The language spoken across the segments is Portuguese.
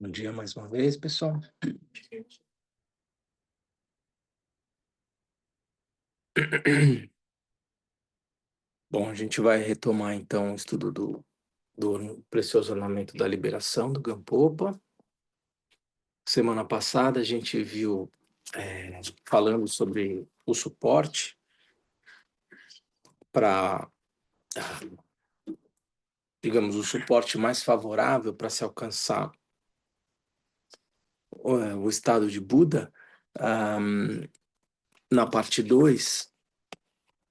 Bom dia mais uma vez, pessoal. Bom, a gente vai retomar então o estudo do precioso ornamento da liberação do Gampopa. Semana passada a gente viu falando sobre o suporte para, digamos, o suporte mais favorável para se alcançar o estado de Buda. Na parte 2,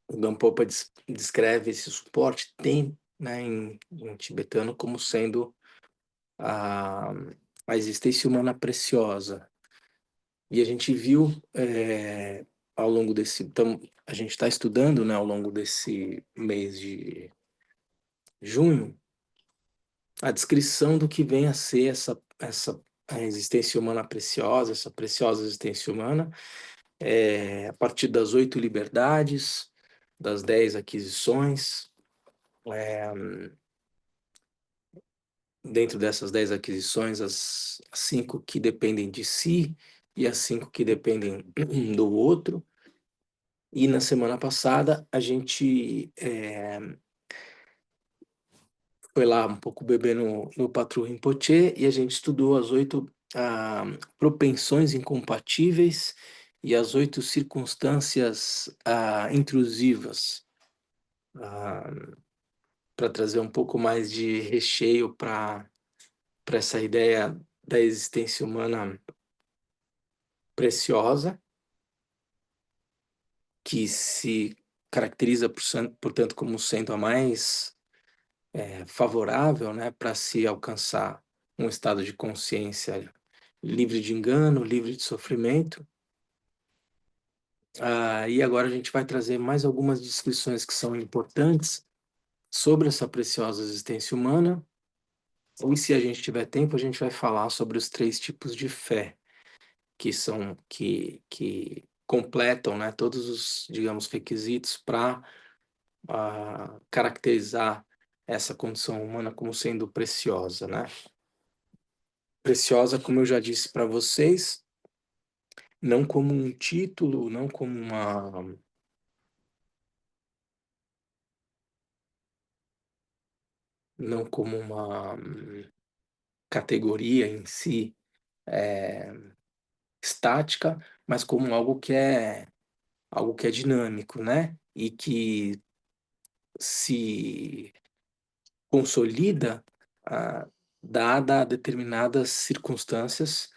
o Gampopa descreve esse suporte, tem, né, em tibetano, como sendo a, a existência humana preciosa. E a gente viu ao longo desse. Então, a gente está estudando, né, ao longo desse mês de junho, a descrição do que vem a ser essa a existência humana preciosa, essa preciosa existência humana, a partir das 8 liberdades, das 10 aquisições. Dentro dessas 10 aquisições, as 5 que dependem de si e as 5 que dependem do outro. E na semana passada a gente foi lá um pouco beber no Patrul Rinpoche e a gente estudou as 8 propensões incompatíveis e as 8 circunstâncias intrusivas, para trazer um pouco mais de recheio para essa ideia da existência humana preciosa, que se caracteriza, portanto, como sendo a mais favorável, né, para se alcançar um estado de consciência livre de engano, livre de sofrimento. E agora a gente vai trazer mais algumas descrições que são importantes sobre essa preciosa existência humana. E se a gente tiver tempo, a gente vai falar sobre os 3 tipos de fé que completam, né, todos os, digamos, requisitos para caracterizar essa condição humana como sendo preciosa, né? Preciosa, como eu já disse para vocês, não como um título, não como uma categoria em si estática, mas como algo que é dinâmico, né? E que se consolida dada determinadas circunstâncias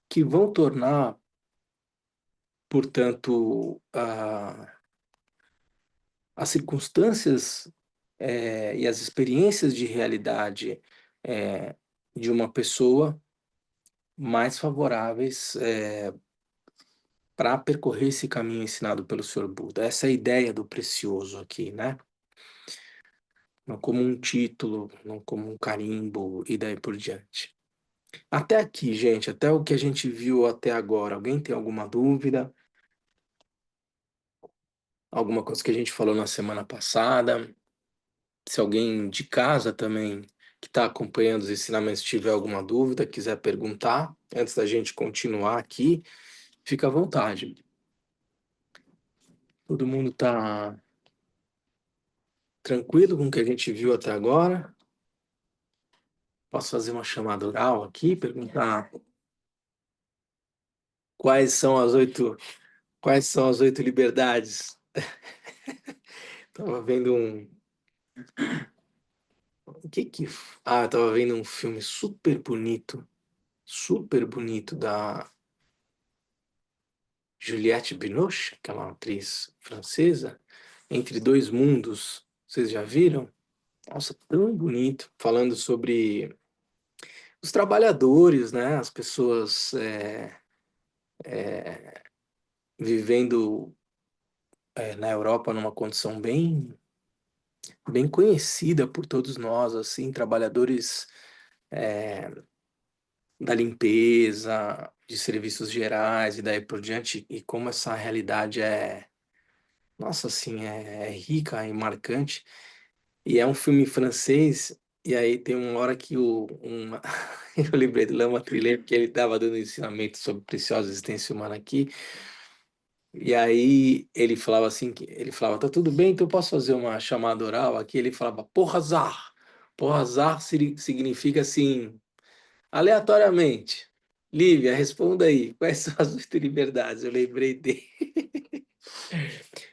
que vão tornar, portanto, as circunstâncias e as experiências de realidade de uma pessoa mais favoráveis para percorrer esse caminho ensinado pelo Senhor Buda. Essa é a ideia do precioso aqui, né? Não como um título, não como um carimbo e daí por diante. Até aqui, gente, até o que a gente viu até agora, alguém tem alguma dúvida? Alguma coisa que a gente falou na semana passada? Se alguém de casa também que está acompanhando os ensinamentos tiver alguma dúvida, quiser perguntar, antes da gente continuar aqui, fica à vontade. Todo mundo está tranquilo com o que a gente viu até agora? Posso fazer uma chamada oral aqui, perguntar quais são as oito liberdades? Tava vendo o que tava vendo um filme super bonito da Juliette Binoche, que é uma atriz francesa, Entre Dois Mundos. Vocês já viram? Nossa, tão bonito, falando sobre os trabalhadores, né? As pessoas vivendo na Europa numa condição bem conhecida por todos nós, assim, trabalhadores da limpeza, de serviços gerais e daí por diante, e como essa realidade nossa, assim, é rica e marcante. E é um filme francês, E aí tem uma hora que eu lembrei do Lama Trilei, porque ele estava dando ensinamento sobre preciosa existência humana aqui, e aí ele falava assim, ele falava, tá tudo bem, então eu posso fazer uma chamada oral aqui? Ele falava, porrazar. Porrazar significa assim, aleatoriamente. Lívia, responda aí, quais são as 8 liberdades? Eu lembrei dele.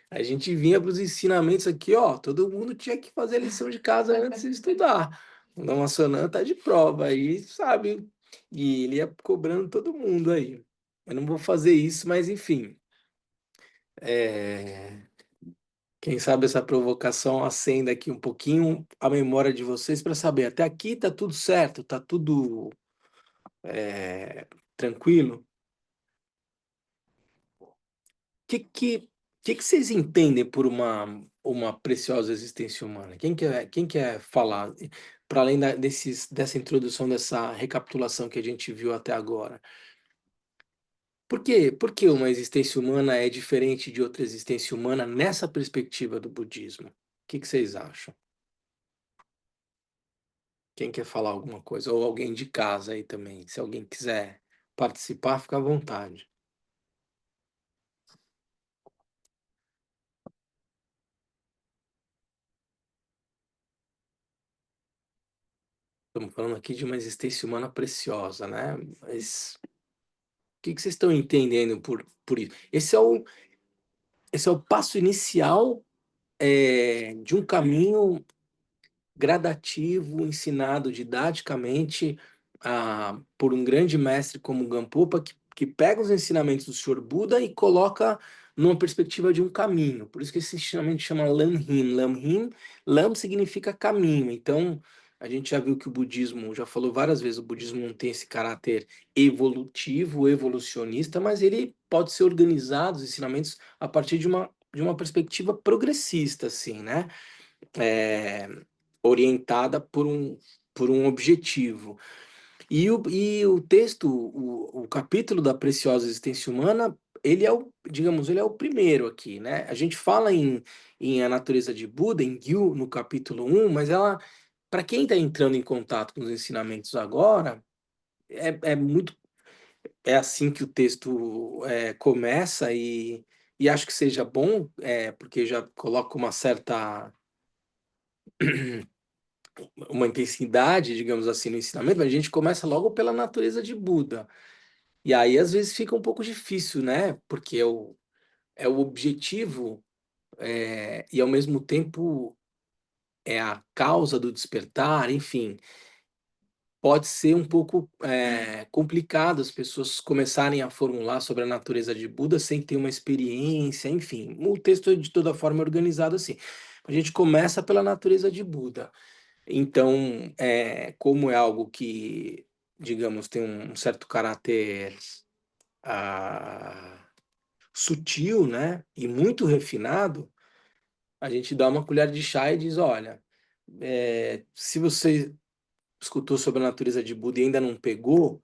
A gente vinha para os ensinamentos aqui, ó, todo mundo tinha que fazer a lição de casa antes de estudar. O Nacional tá de prova aí, sabe? E ele ia cobrando todo mundo aí. Eu não vou fazer isso, mas enfim. é, Quem sabe essa provocação acenda aqui um pouquinho a memória de vocês para saber. Até aqui tá tudo certo, tá tudo tranquilo. Que vocês entendem por uma preciosa existência humana? Quem quer falar, para além dessa introdução, dessa recapitulação que a gente viu até agora? Por que uma existência humana é diferente de outra existência humana nessa perspectiva do budismo? O que vocês acham? Quem quer falar alguma coisa? Ou alguém de casa aí também. Se alguém quiser participar, fica à vontade. Estamos falando aqui de uma existência humana preciosa, né? Mas que vocês estão entendendo por isso? Esse é o passo inicial de um caminho gradativo, ensinado didaticamente por um grande mestre como Gampopa, que pega os ensinamentos do Senhor Buda e coloca numa perspectiva de um caminho. Por isso que esse ensinamento chama Lamrim. Lam significa caminho. Então, a gente já viu que o budismo, já falou várias vezes, o budismo não tem esse caráter evolutivo, evolucionista, mas ele pode ser organizado, os ensinamentos, a partir de uma perspectiva progressista, assim, né? É, orientada por um objetivo. E o texto, o capítulo da preciosa existência humana, ele é digamos, ele é o primeiro aqui, né? A gente fala em A Natureza de Buda, em Gyu, no capítulo 1, mas ela, para quem está entrando em contato com os ensinamentos agora, é assim que o texto começa e acho que seja bom, porque já coloca uma intensidade, digamos assim, no ensinamento, mas a gente começa logo pela natureza de Buda. E aí, às vezes, fica um pouco difícil, né? Porque é o objetivo, e ao mesmo tempo é a causa do despertar, enfim. Pode ser um pouco complicado as pessoas começarem a formular sobre a natureza de Buda sem ter uma experiência, enfim. O texto, de toda forma, é organizado assim. A gente começa pela natureza de Buda. Então, como é algo que, digamos, tem um certo caráter ah, sutil, né, e muito refinado, a gente dá uma colher de chá e diz, olha, se você escutou sobre a natureza de Buda e ainda não pegou,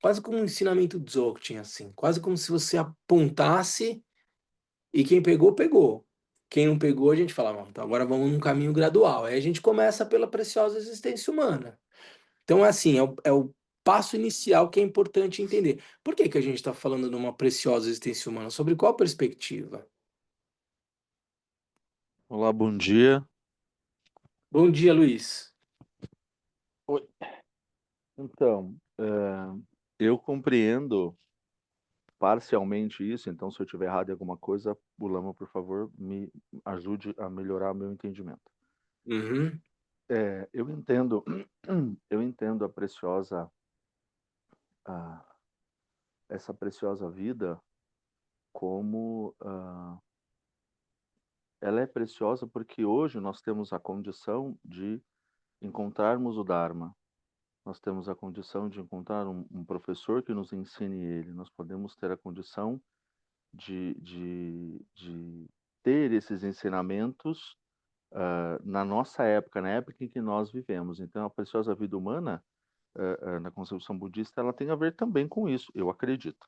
quase como um ensinamento Dzogchen, assim, quase como se você apontasse e quem pegou, pegou. Quem não pegou, a gente fala, "Bom, então agora vamos num caminho gradual." Aí a gente começa pela preciosa existência humana. Então, é assim, é o passo inicial que é importante entender. Por que que a gente está falando de uma preciosa existência humana? Sobre qual perspectiva? Olá, bom dia. Bom dia, Luiz. Oi. Então, eu compreendo parcialmente isso, então se eu estiver errado em alguma coisa, o Lama, por favor, me ajude a melhorar meu entendimento. Uhum, Eu entendo, eu entendo a- essa preciosa vida como ela é preciosa porque hoje nós temos a condição de encontrarmos o Dharma. Nós temos a condição de encontrar um professor que nos ensine ele. Nós podemos ter a condição de ter esses ensinamentos na nossa época, na época em que nós vivemos. Então, a preciosa vida humana, na concepção budista, ela tem a ver também com isso, eu acredito.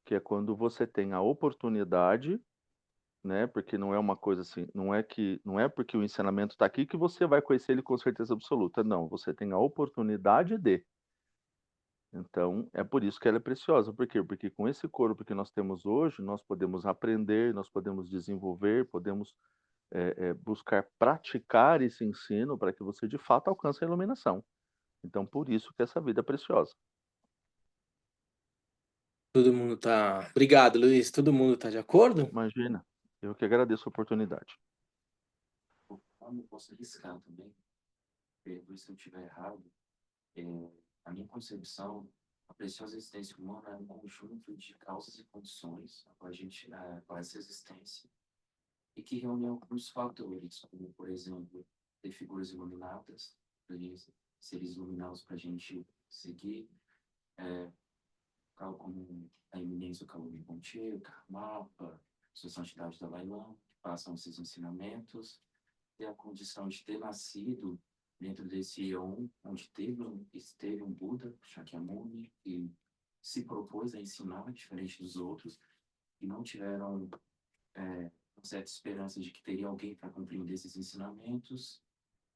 Que é quando você tem a oportunidade né? Porque não é uma coisa assim, não é porque o ensinamento está aqui que você vai conhecer ele com certeza absoluta. Não, você tem a oportunidade de. Então, é por isso que ela é preciosa. Por quê? Porque com esse corpo que nós temos hoje, nós podemos aprender, nós podemos desenvolver, podemos buscar praticar esse ensino para que você de fato alcance a iluminação. Então, por isso que essa vida é preciosa. Todo mundo tá. Obrigado, Luiz. Todo mundo tá de acordo? Imagina, eu que agradeço a oportunidade. Como eu posso arriscar também, perdoe se eu estiver errado, é, a minha concepção, a preciosa existência humana é um conjunto de causas e condições a gente para essa existência e que reúne alguns fatores, como, por exemplo, ter figuras iluminadas, seres iluminados para a gente seguir, tal como a eminência do Kalomi Ponte, Karmapa, Sua Santidade Dalai Lama, que passam esses ensinamentos, ter a condição de ter nascido dentro desse Eon, onde esteve um Buda, Shakyamuni, que se propôs a ensinar, diferente dos outros, que não tiveram uma certa esperança de que teria alguém para compreender esses ensinamentos,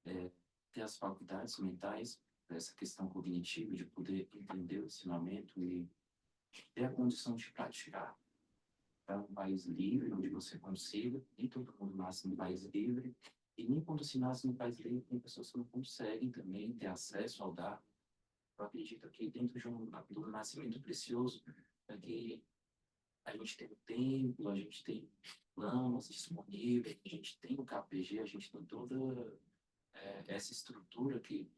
ter as faculdades mentais, essa questão cognitiva, de poder entender o ensinamento e ter a condição de praticar. Para um país livre, onde você consiga, nem todo mundo nasce num país livre, e nem quando se nasce num país livre, tem pessoas que não conseguem também ter acesso ao Dharma. Eu acredito que dentro do nascimento precioso, é que a gente tem o templo, a gente tem planos disponíveis, a gente tem o KPG, a gente tem toda essa estrutura que,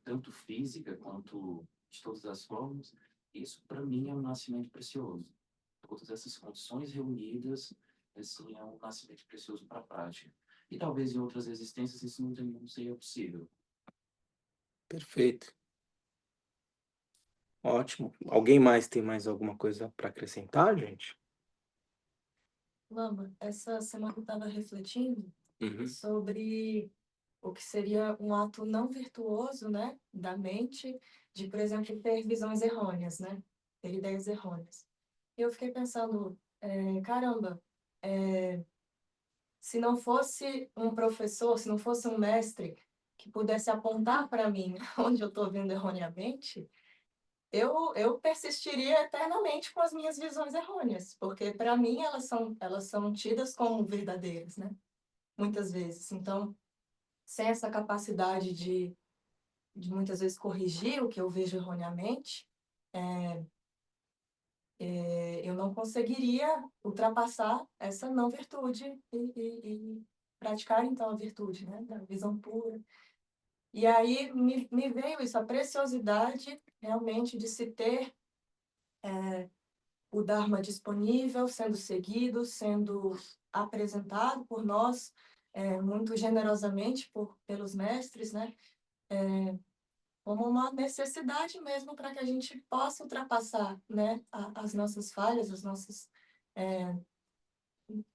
tanto física quanto de todas as formas, isso para mim é um nascimento precioso. Todas essas condições reunidas, assim, é um nascimento precioso para a prática. E talvez em outras existências isso não seja possível. Perfeito. Ótimo. Alguém mais tem mais alguma coisa para acrescentar, gente? Lama, essa semana eu estava refletindo Uhum. sobre o que seria um ato não virtuoso, né, da mente, de, por exemplo, ter visões errôneas, né, ter ideias errôneas. E eu fiquei pensando, caramba, se não fosse um professor, se não fosse um mestre que pudesse apontar para mim onde eu estou vendo erroneamente, eu persistiria eternamente com as minhas visões errôneas, porque para mim elas são tidas como verdadeiras, né? Muitas vezes. Então, sem essa capacidade de muitas vezes corrigir o que eu vejo erroneamente, eu não conseguiria ultrapassar essa não virtude e praticar então a virtude, né? Da visão pura. E aí me veio isso, a preciosidade realmente de se ter o Dharma disponível, sendo seguido, sendo apresentado por nós, muito generosamente pelos mestres, né? Como uma necessidade mesmo para que a gente possa ultrapassar, né? As nossas falhas, as nossas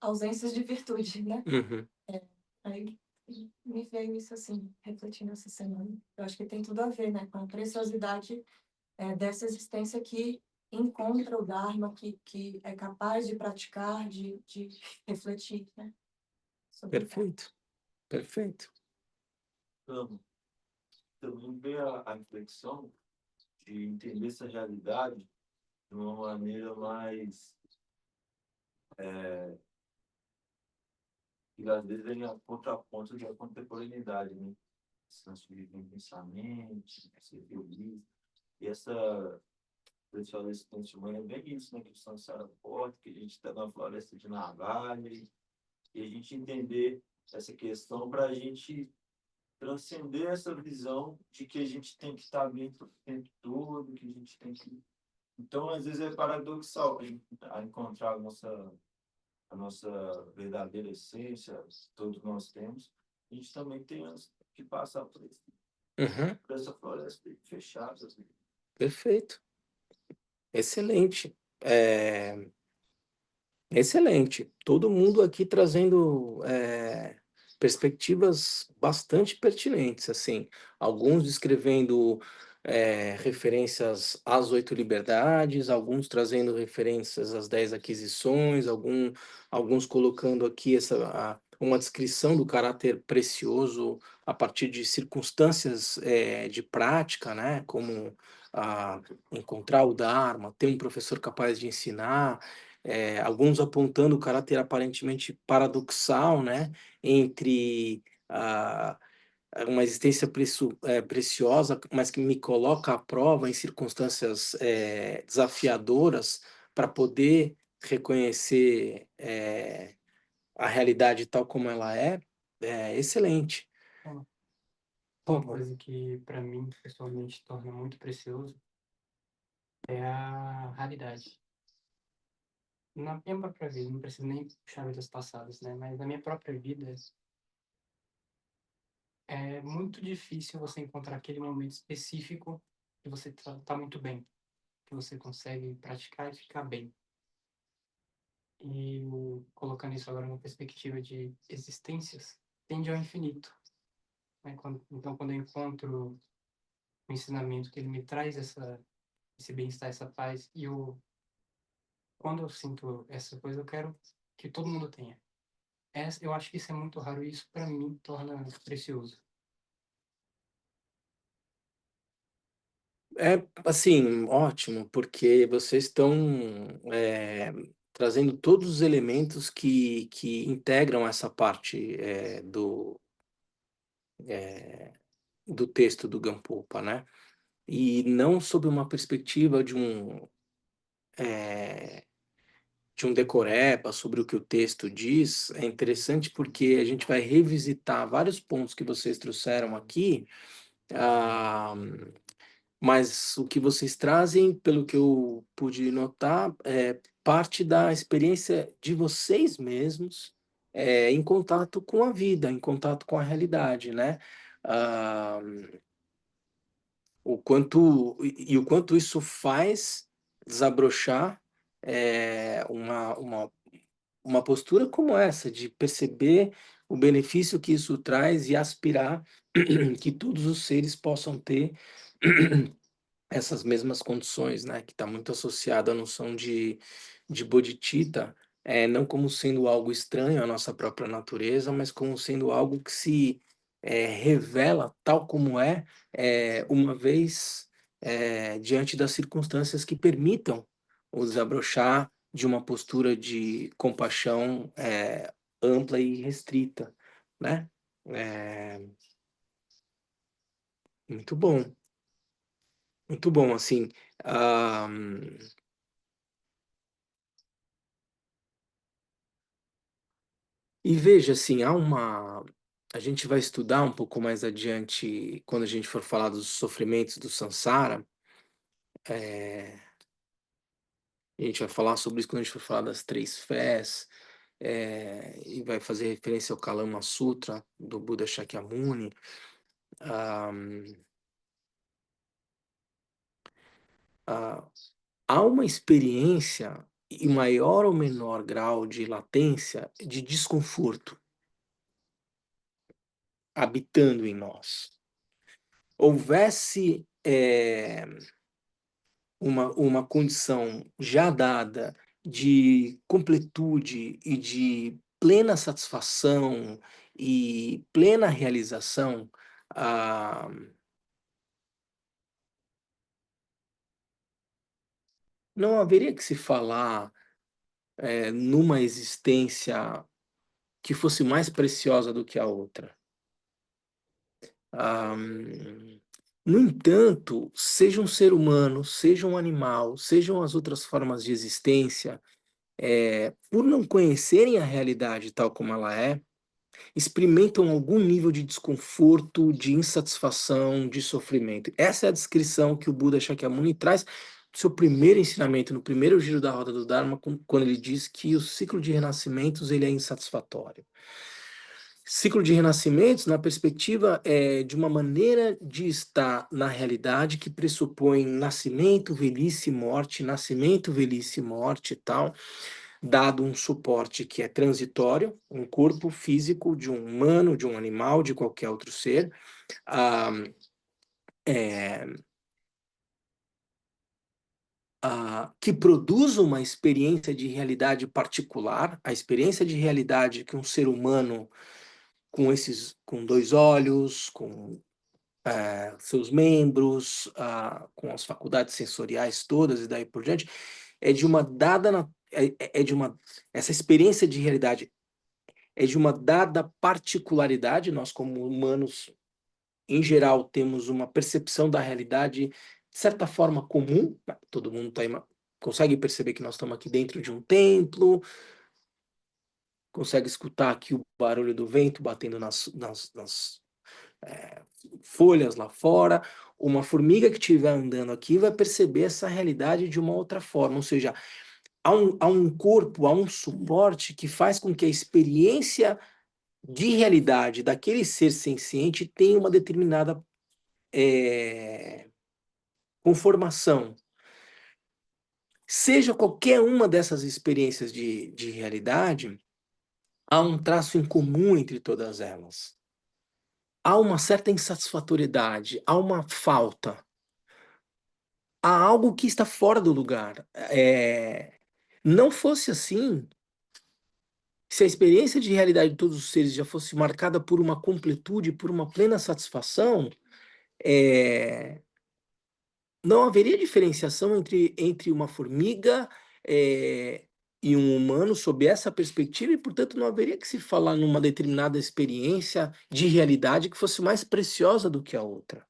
ausências de virtude, né? Uhum. Aí me veio isso assim, refletindo essa semana. Eu acho que tem tudo a ver, né? Com a preciosidade dessa existência que encontra o Dharma, que é capaz de praticar, de refletir, né? Sobre o Dharma. Perfeito. Perfeito. Então, também veio a reflexão de entender essa realidade de uma maneira mais que às vezes vem a contraponto da contemporaneidade, né? Esse lance de pensamento, ser feliz. E essa pessoal da existência humana é bem isso, né? Que são Saraport, que a gente está na floresta de Navalha, e a gente entender essa questão para a gente transcender essa visão de que a gente tem que estar bem o tempo todo, que a gente tem que... Então, às vezes é paradoxal a gente encontrar a nossa verdadeira essência, que todos nós temos, a gente também tem que passar Uhum. por essa floresta fechada. Assim. Perfeito. Excelente. Excelente. Todo mundo aqui trazendo perspectivas bastante pertinentes, assim, alguns descrevendo referências às 8 liberdades, alguns trazendo referências às 10 aquisições, alguns colocando aqui uma descrição do caráter precioso a partir de circunstâncias de prática, né? Como encontrar o Dharma, ter um professor capaz de ensinar, alguns apontando o caráter aparentemente paradoxal, né? Entre uma existência preciosa, mas que me coloca à prova em circunstâncias desafiadoras para poder reconhecer a realidade tal como ela é excelente. Uma coisa que, para mim, pessoalmente, torna muito precioso é a raridade. Na minha própria vida, não preciso nem puxar vidas passadas, né? Mas na minha própria vida, é muito difícil você encontrar aquele momento específico que você tá muito bem, que você consegue praticar e ficar bem. E colocando isso agora numa perspectiva de existências, tende ao infinito, né? Então, quando eu encontro o ensinamento que ele me traz esse bem-estar, essa paz, quando eu sinto essa coisa, eu quero que todo mundo tenha. Eu acho que isso é muito raro e isso, para mim, torna precioso. É, assim, ótimo, porque vocês estão trazendo todos os elementos que integram essa parte do texto do Gampopa, né? E não sob uma perspectiva de um decoreba sobre o que o texto diz. É interessante porque a gente vai revisitar vários pontos que vocês trouxeram aqui, ah, mas o que vocês trazem, pelo que eu pude notar, é parte da experiência de vocês mesmos em contato com a vida, em contato com a realidade, né? Ah, o quanto isso faz desabrochar uma postura como essa, de perceber o benefício que isso traz e aspirar que todos os seres possam ter essas mesmas condições, né, que está muito associado à noção de bodhicitta, não como sendo algo estranho à nossa própria natureza, mas como sendo algo que se revela tal como uma vez diante das circunstâncias que permitam o desabrochar de uma postura de compaixão ampla e restrita, né? É, muito bom, muito bom, assim. ah, E veja, assim, a gente vai estudar um pouco mais adiante, quando a gente for falar dos sofrimentos do Sansara, eh, a gente vai falar sobre isso quando a gente for falar das três fés, e vai fazer referência ao Kalama Sutra, do Buda Shakyamuni. Ah, ah, há uma experiência, em maior ou menor grau de latência, de desconforto habitando em nós. Houvesse uma condição já dada de completude e de plena satisfação e plena realização, ah, não haveria que se falar numa existência que fosse mais preciosa do que a outra. Ah, no entanto, seja um ser humano, seja um animal, sejam as outras formas de existência, por não conhecerem a realidade tal como ela experimentam algum nível de desconforto, de insatisfação, de sofrimento. Essa é a descrição que o Buda Shakyamuni traz no seu primeiro ensinamento, no primeiro giro da roda do Dharma, quando ele diz que o ciclo de renascimentos ele é insatisfatório. Ciclo de renascimentos, na perspectiva de uma maneira de estar na realidade que pressupõe nascimento, velhice e morte e tal, dado um suporte que é transitório, um corpo físico de um humano, de um animal, de qualquer outro ser, ah, que produz uma experiência de realidade particular, a experiência de realidade que um ser humano com 2 olhos, com seus membros, com as faculdades sensoriais todas e daí por diante, é de uma dada essa experiência de realidade é de uma dada particularidade. Nós, como humanos, em geral, temos uma percepção da realidade de certa forma comum, né? Todo mundo consegue perceber que nós estamos aqui dentro de um templo, consegue escutar aqui o barulho do vento batendo nas folhas lá fora. Uma formiga que estiver andando aqui vai perceber essa realidade de uma outra forma, ou seja, há um corpo, há um suporte que faz com que a experiência de realidade daquele ser senciente tenha uma determinada conformação. Seja qualquer uma dessas experiências de realidade, há um traço em comum entre todas elas. Há uma certa insatisfatoriedade, há uma falta, há algo que está fora do lugar. Não fosse assim, se a experiência de realidade de todos os seres já fosse marcada por uma completude, por uma plena satisfação, não haveria diferenciação entre uma formiga e um humano sob essa perspectiva, e, portanto, não haveria que se falar numa determinada experiência de realidade que fosse mais preciosa do que a outra.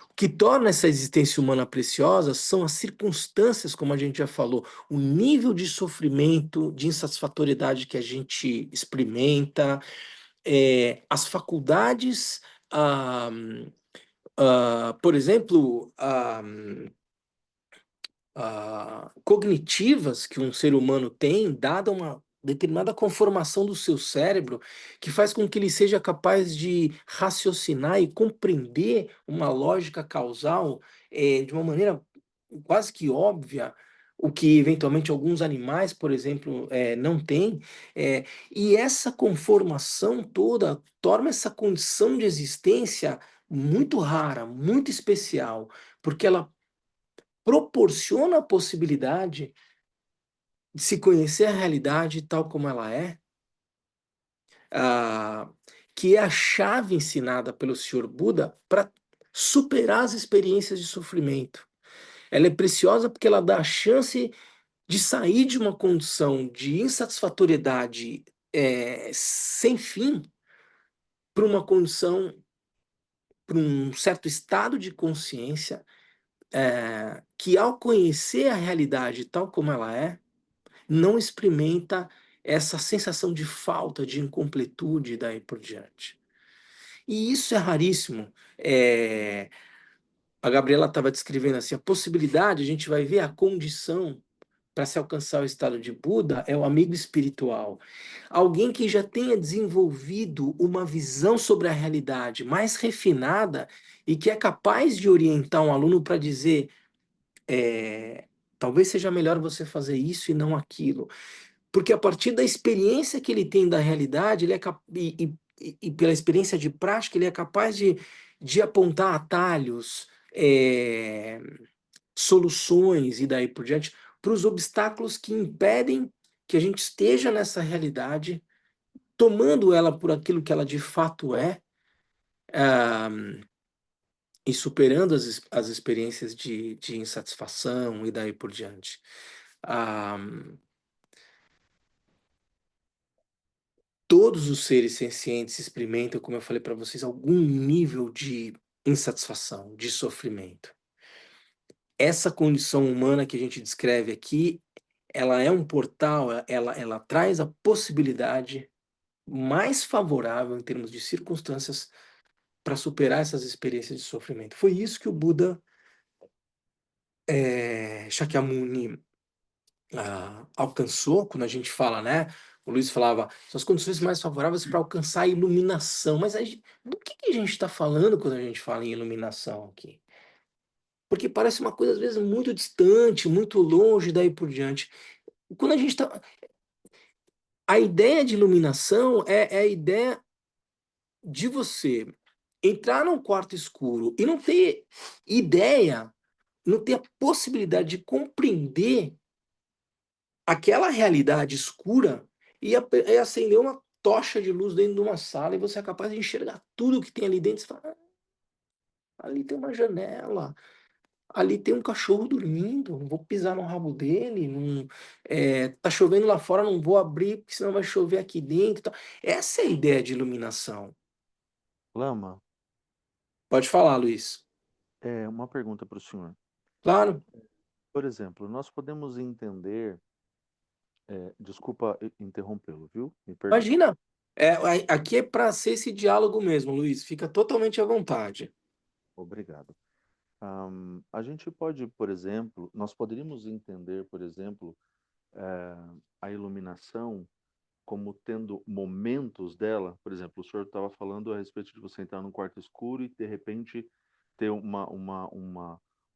O que torna essa existência humana preciosa são as circunstâncias, como a gente já falou, o nível de sofrimento, de insatisfatoriedade que a gente experimenta, as faculdades, por exemplo, cognitivas que um ser humano tem, dada uma determinada conformação do seu cérebro, que faz com que ele seja capaz de raciocinar e compreender uma lógica causal de uma maneira quase que óbvia, o que eventualmente alguns animais, por exemplo, não têm. E essa conformação toda torna essa condição de existência muito rara, muito especial, porque ela proporciona a possibilidade de se conhecer a realidade tal como ela é, que é a chave ensinada pelo Senhor Buda para superar as experiências de sofrimento. Ela é preciosa porque ela dá a chance de sair de uma condição de insatisfatoriedade sem fim para uma condição, para um certo estado de consciência que, ao conhecer a realidade tal como ela é, não experimenta essa sensação de falta, de incompletude e daí por diante. E isso é raríssimo. A Gabriela estava descrevendo assim, a possibilidade, a gente vai ver a condição para se alcançar o estado de Buda é o amigo espiritual. Alguém que já tenha desenvolvido uma visão sobre a realidade mais refinada e que é capaz de orientar um aluno para dizer talvez seja melhor você fazer isso e não aquilo. Porque a partir da experiência que ele tem da realidade, ele e pela experiência de prática, ele é capaz de apontar atalhos, soluções e daí por diante, para os obstáculos que impedem que a gente esteja nessa realidade, tomando ela por aquilo que ela de fato é, e superando as experiências de insatisfação e daí por diante. Todos os seres sencientes experimentam, como eu falei para vocês, algum nível de insatisfação, de sofrimento. Essa condição humana que a gente descreve aqui, ela é um portal, ela traz a possibilidade mais favorável em termos de circunstâncias para superar essas experiências de sofrimento. Foi isso que o Buda Shakyamuni alcançou, quando a gente fala, né? O Luiz falava, são as condições mais favoráveis para alcançar a iluminação. Mas do que a gente está falando quando a gente fala em iluminação aqui? Porque parece uma coisa, às vezes, muito distante, muito longe, daí por diante. Quando a gente está... A ideia de iluminação é a ideia de você entrar num quarto escuro e não ter ideia não ter a possibilidade de compreender aquela realidade escura e acender uma tocha de luz dentro de uma sala e você é capaz de enxergar tudo que tem ali dentro. Você fala, ali tem uma janela, ali tem um cachorro dormindo, não vou pisar no rabo dele, não, tá chovendo lá fora, não vou abrir, porque senão vai chover aqui dentro. Essa é a ideia de iluminação. Lama, Pode falar, Luiz. uma pergunta para o senhor. Claro, Por exemplo, nós podemos entender, desculpa interrompê-lo, viu? Me perdoe. imagina. Aqui é para ser esse diálogo mesmo, Luiz. Fica totalmente à vontade. Obrigado. A gente pode, por exemplo, nós poderíamos entender, por exemplo, a iluminação como tendo momentos dela. Por exemplo, o senhor estava falando a respeito de você entrar num quarto escuro e de repente ter um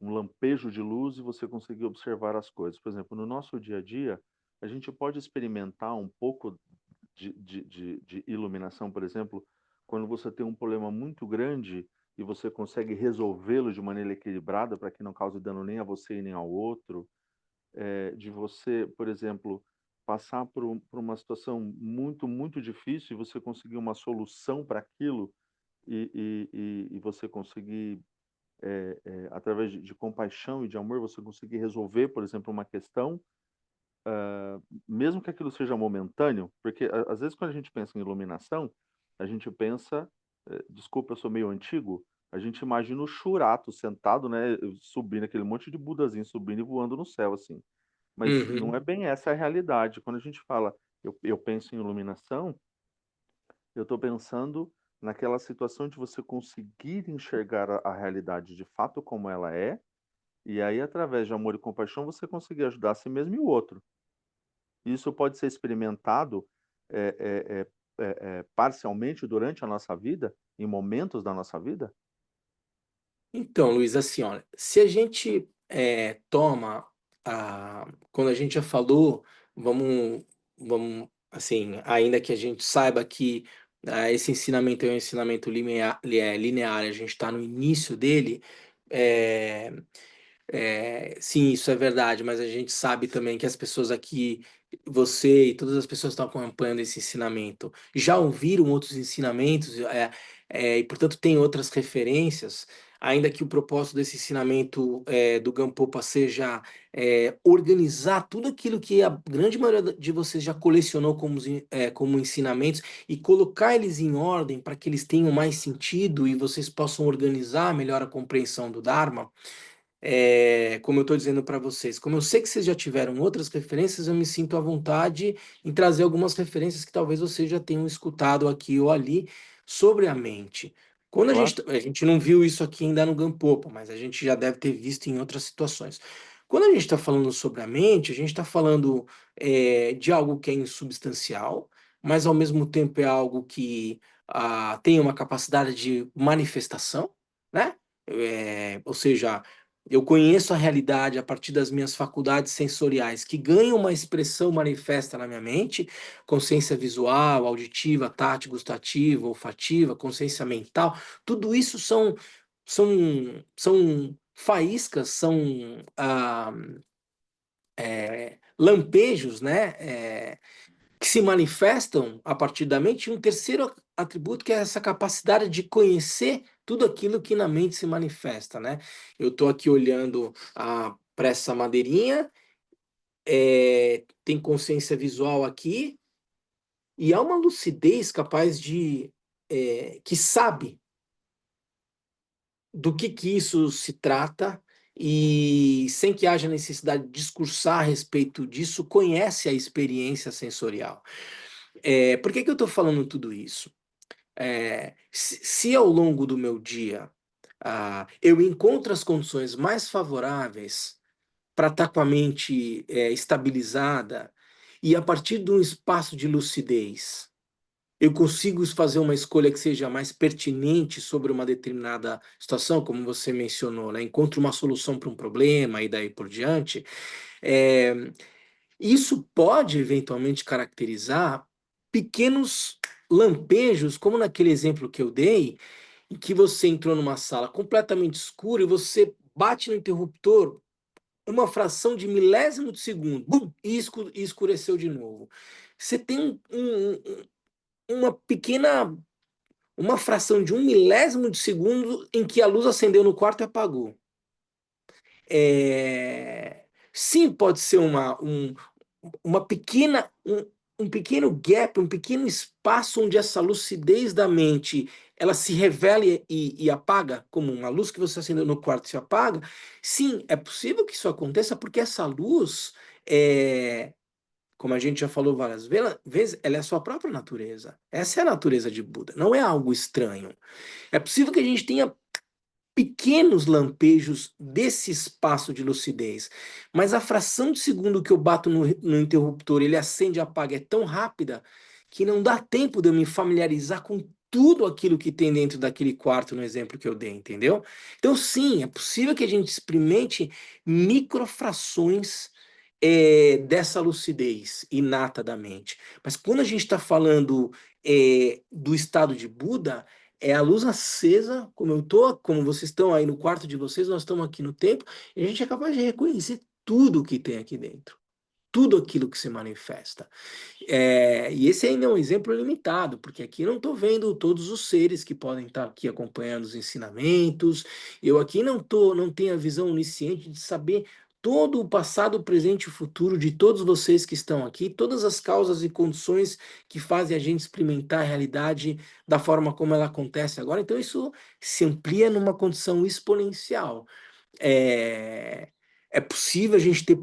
lampejo de luz e você conseguir observar as coisas. Por exemplo, no nosso dia a dia, a gente pode experimentar um pouco de iluminação, por exemplo, quando você tem um problema muito grande e você consegue resolvê-lo de maneira equilibrada para que não cause dano nem a você e nem ao outro, de você, por exemplo, passar por uma situação muito, muito difícil e você conseguir uma solução para aquilo e você conseguir, através de compaixão e de amor, você conseguir resolver, por exemplo, uma questão, mesmo que aquilo seja momentâneo, porque às vezes quando a gente pensa em iluminação, a gente pensa, desculpa, eu sou meio antigo, a gente imagina o Churato sentado, né, subindo aquele monte de Budazinho subindo e voando no céu, assim. Mas não Uhum. é bem essa a realidade. Quando a gente fala, eu penso em iluminação, eu estou pensando naquela situação de você conseguir enxergar a realidade de fato como ela é, e aí, através de amor e compaixão, você conseguir ajudar a si mesmo e o outro. Isso pode ser experimentado é, é, parcialmente durante a nossa vida, em momentos da nossa vida? Então, Luiz, assim, olha, se a gente toma quando a gente já falou, vamos, assim, ainda que a gente saiba que esse ensinamento é um ensinamento linear, a gente está no início dele, é, sim, isso é verdade, mas a gente sabe também que as pessoas aqui, você e todas as pessoas que estão acompanhando esse ensinamento, já ouviram outros ensinamentos, e portanto tem outras referências, ainda que o propósito desse ensinamento do Gampopa seja organizar tudo aquilo que a grande maioria de vocês já colecionou como ensinamentos e colocar eles em ordem para que eles tenham mais sentido e vocês possam organizar melhor a compreensão do Dharma. Como eu estou dizendo para vocês, como eu sei que vocês já tiveram outras referências, eu me sinto à vontade em trazer algumas referências que talvez vocês já tenham escutado aqui ou ali sobre a mente. Quando Claro. a gente não viu isso aqui ainda no Gampopa, mas a gente já deve ter visto em outras situações. Quando a gente está falando sobre a mente, a gente está falando de algo que é insubstancial, mas ao mesmo tempo é algo que tem uma capacidade de manifestação, né? Ou seja, eu conheço a realidade a partir das minhas faculdades sensoriais, que ganham uma expressão manifesta na minha mente, consciência visual, auditiva, tátil, gustativa, olfativa, consciência mental, tudo isso são faíscas, são lampejos, né? Que se manifestam a partir da mente, e um terceiro atributo que é essa capacidade de conhecer tudo aquilo que na mente se manifesta, né? Eu estou aqui olhando para essa madeirinha, tem consciência visual aqui, e há uma lucidez capaz que sabe do que isso se trata, e sem que haja necessidade de discursar a respeito disso, conhece a experiência sensorial. Por que eu estou falando tudo isso? Se ao longo do meu dia eu encontro as condições mais favoráveis para estar com a mente estabilizada e a partir de um espaço de lucidez eu consigo fazer uma escolha que seja mais pertinente sobre uma determinada situação, como você mencionou, né? Encontro uma solução para um problema e daí por diante. É, Isso pode eventualmente caracterizar pequenos lampejos, como naquele exemplo que eu dei, em que você entrou numa sala completamente escura e você bate no interruptor uma fração de milésimo de segundo, bum, e escureceu de novo. Você tem uma fração de 1 milésimo de segundo em que a luz acendeu no quarto e apagou. Sim, pode ser uma pequena, um pequeno gap, um pequeno espaço onde essa lucidez da mente ela se revela e apaga, como uma luz que você acendeu no quarto se apaga. Sim, é possível que isso aconteça porque essa luz, como a gente já falou várias vezes, ela é a sua própria natureza. Essa é a natureza de Buda, não é algo estranho. É possível que a gente tenha pequenos lampejos desse espaço de lucidez, mas a fração de segundo que eu bato no interruptor, ele acende e apaga, é tão rápida que não dá tempo de eu me familiarizar com tudo aquilo que tem dentro daquele quarto, no exemplo que eu dei, entendeu? Então, sim, é possível que a gente experimente microfrações dessa lucidez inata da mente. Mas quando a gente está falando do estado de Buda, é a luz acesa, como vocês estão aí no quarto de vocês, nós estamos aqui no templo, e a gente é capaz de reconhecer tudo o que tem aqui dentro, tudo aquilo que se manifesta. E esse ainda é um exemplo limitado, porque aqui não estou vendo todos os seres que podem estar aqui acompanhando os ensinamentos, eu aqui não tenho a visão onisciente de saber todo o passado, o presente e o futuro de todos vocês que estão aqui, todas as causas e condições que fazem a gente experimentar a realidade da forma como ela acontece agora. Então isso se amplia numa condição exponencial. É possível a gente ter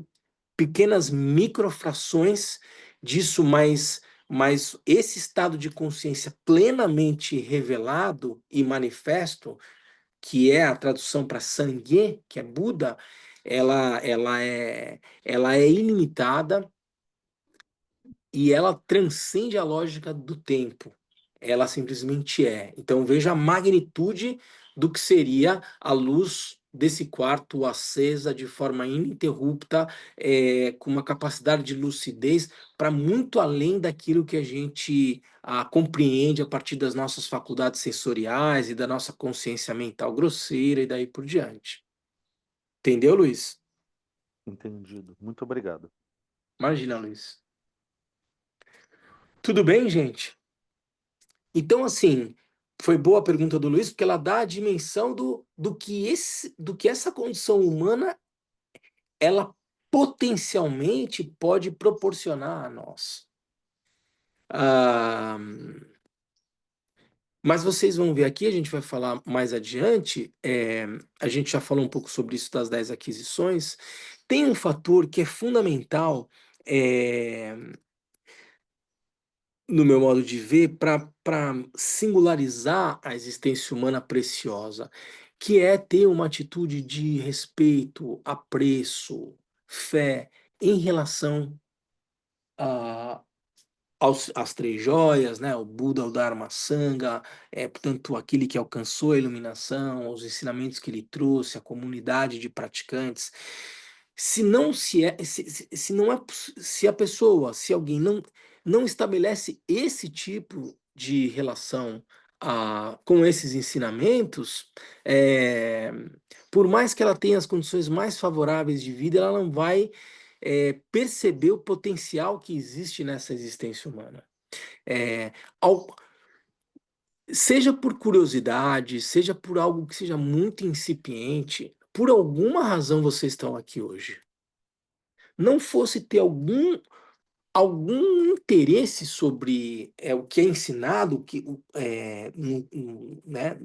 pequenas microfrações disso, mas esse estado de consciência plenamente revelado e manifesto, que é a tradução para Sangye, que é Buda, ela é ilimitada e ela transcende a lógica do tempo. Ela simplesmente é. Então veja a magnitude do que seria a luz desse quarto acesa de forma ininterrupta, com uma capacidade de lucidez para muito além daquilo que a gente compreende a partir das nossas faculdades sensoriais e da nossa consciência mental grosseira e daí por diante. Entendeu, Luiz? Entendido. Muito obrigado. Imagina, Luiz. Tudo bem, gente? Então, assim, foi boa a pergunta do Luiz, porque ela dá a dimensão do que essa condição humana ela potencialmente pode proporcionar a nós. Mas vocês vão ver aqui, a gente vai falar mais adiante, a gente já falou um pouco sobre isso das 10 aquisições. Tem um fator que é fundamental, no meu modo de ver, para singularizar a existência humana preciosa, que é ter uma atitude de respeito, apreço, fé em relação às três joias, né? O Buda, o Dharma, Sangha, portanto, aquele que alcançou a iluminação, os ensinamentos que ele trouxe, a comunidade de praticantes. Se não se não é, se a pessoa, se alguém não estabelece esse tipo de relação com esses ensinamentos, por mais que ela tenha as condições mais favoráveis de vida, ela não vai perceber o potencial que existe nessa existência humana. Ao, seja por curiosidade, seja por algo que seja muito incipiente, por alguma razão vocês estão aqui hoje. Não fosse ter algum interesse sobre o que é ensinado, né,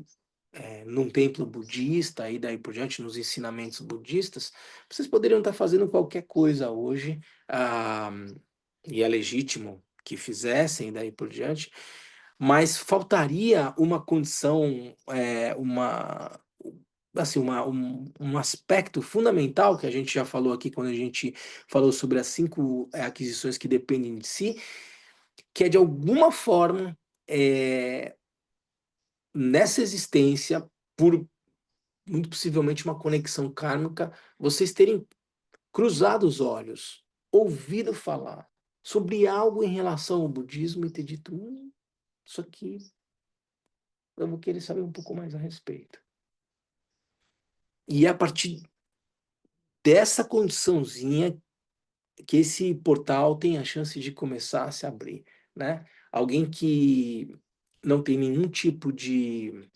num templo budista e daí por diante, nos ensinamentos budistas, vocês poderiam estar fazendo qualquer coisa hoje, e é legítimo que fizessem e daí por diante, mas faltaria uma condição, assim, um aspecto fundamental que a gente já falou aqui quando a gente falou sobre as 5 aquisições que dependem de si, que é de alguma forma, nessa existência, por muito possivelmente uma conexão kármica, vocês terem cruzado os olhos, ouvido falar sobre algo em relação ao budismo e ter dito, isso aqui eu vou querer saber um pouco mais a respeito. E é a partir dessa condiçãozinha que esse portal tem a chance de começar a se abrir, né? Alguém que não tem nenhum tipo de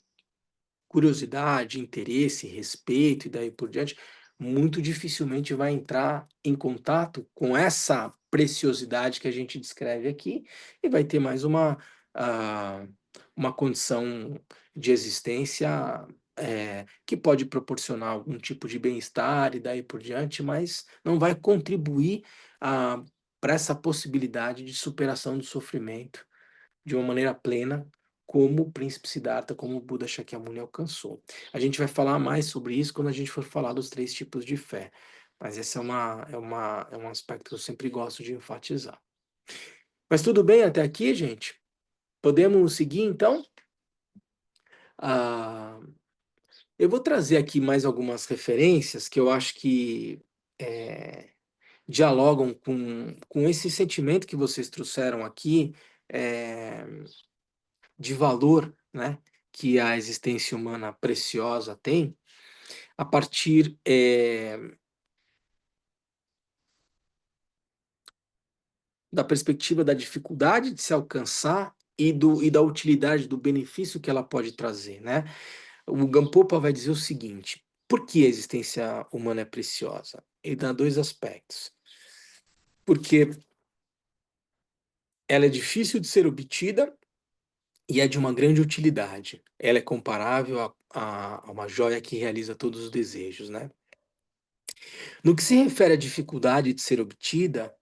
curiosidade, interesse, respeito e daí por diante, muito dificilmente vai entrar em contato com essa preciosidade que a gente descreve aqui e vai ter mais ah, uma condição de existência que pode proporcionar algum tipo de bem-estar e daí por diante, mas não vai contribuir para essa possibilidade de superação do sofrimento de uma maneira plena, como o príncipe Siddhartha, como o Buda Shakyamuni alcançou. A gente vai falar mais sobre isso quando a gente for falar dos 3 tipos de fé, mas esse é um aspecto que eu sempre gosto de enfatizar. Mas tudo bem até aqui, gente? Podemos seguir, então? Ah, eu vou trazer aqui mais algumas referências que eu acho que dialogam com esse sentimento que vocês trouxeram aqui, é, de valor, né, que a existência humana preciosa tem, a partir da perspectiva da dificuldade de se alcançar e da utilidade, do benefício que ela pode trazer, né? O Gampopa vai dizer o seguinte: por que a existência humana é preciosa? Ele dá 2 aspectos. Porque ela é difícil de ser obtida e é de uma grande utilidade. Ela é comparável a uma joia que realiza todos os desejos, né? No que se refere à dificuldade de ser obtida,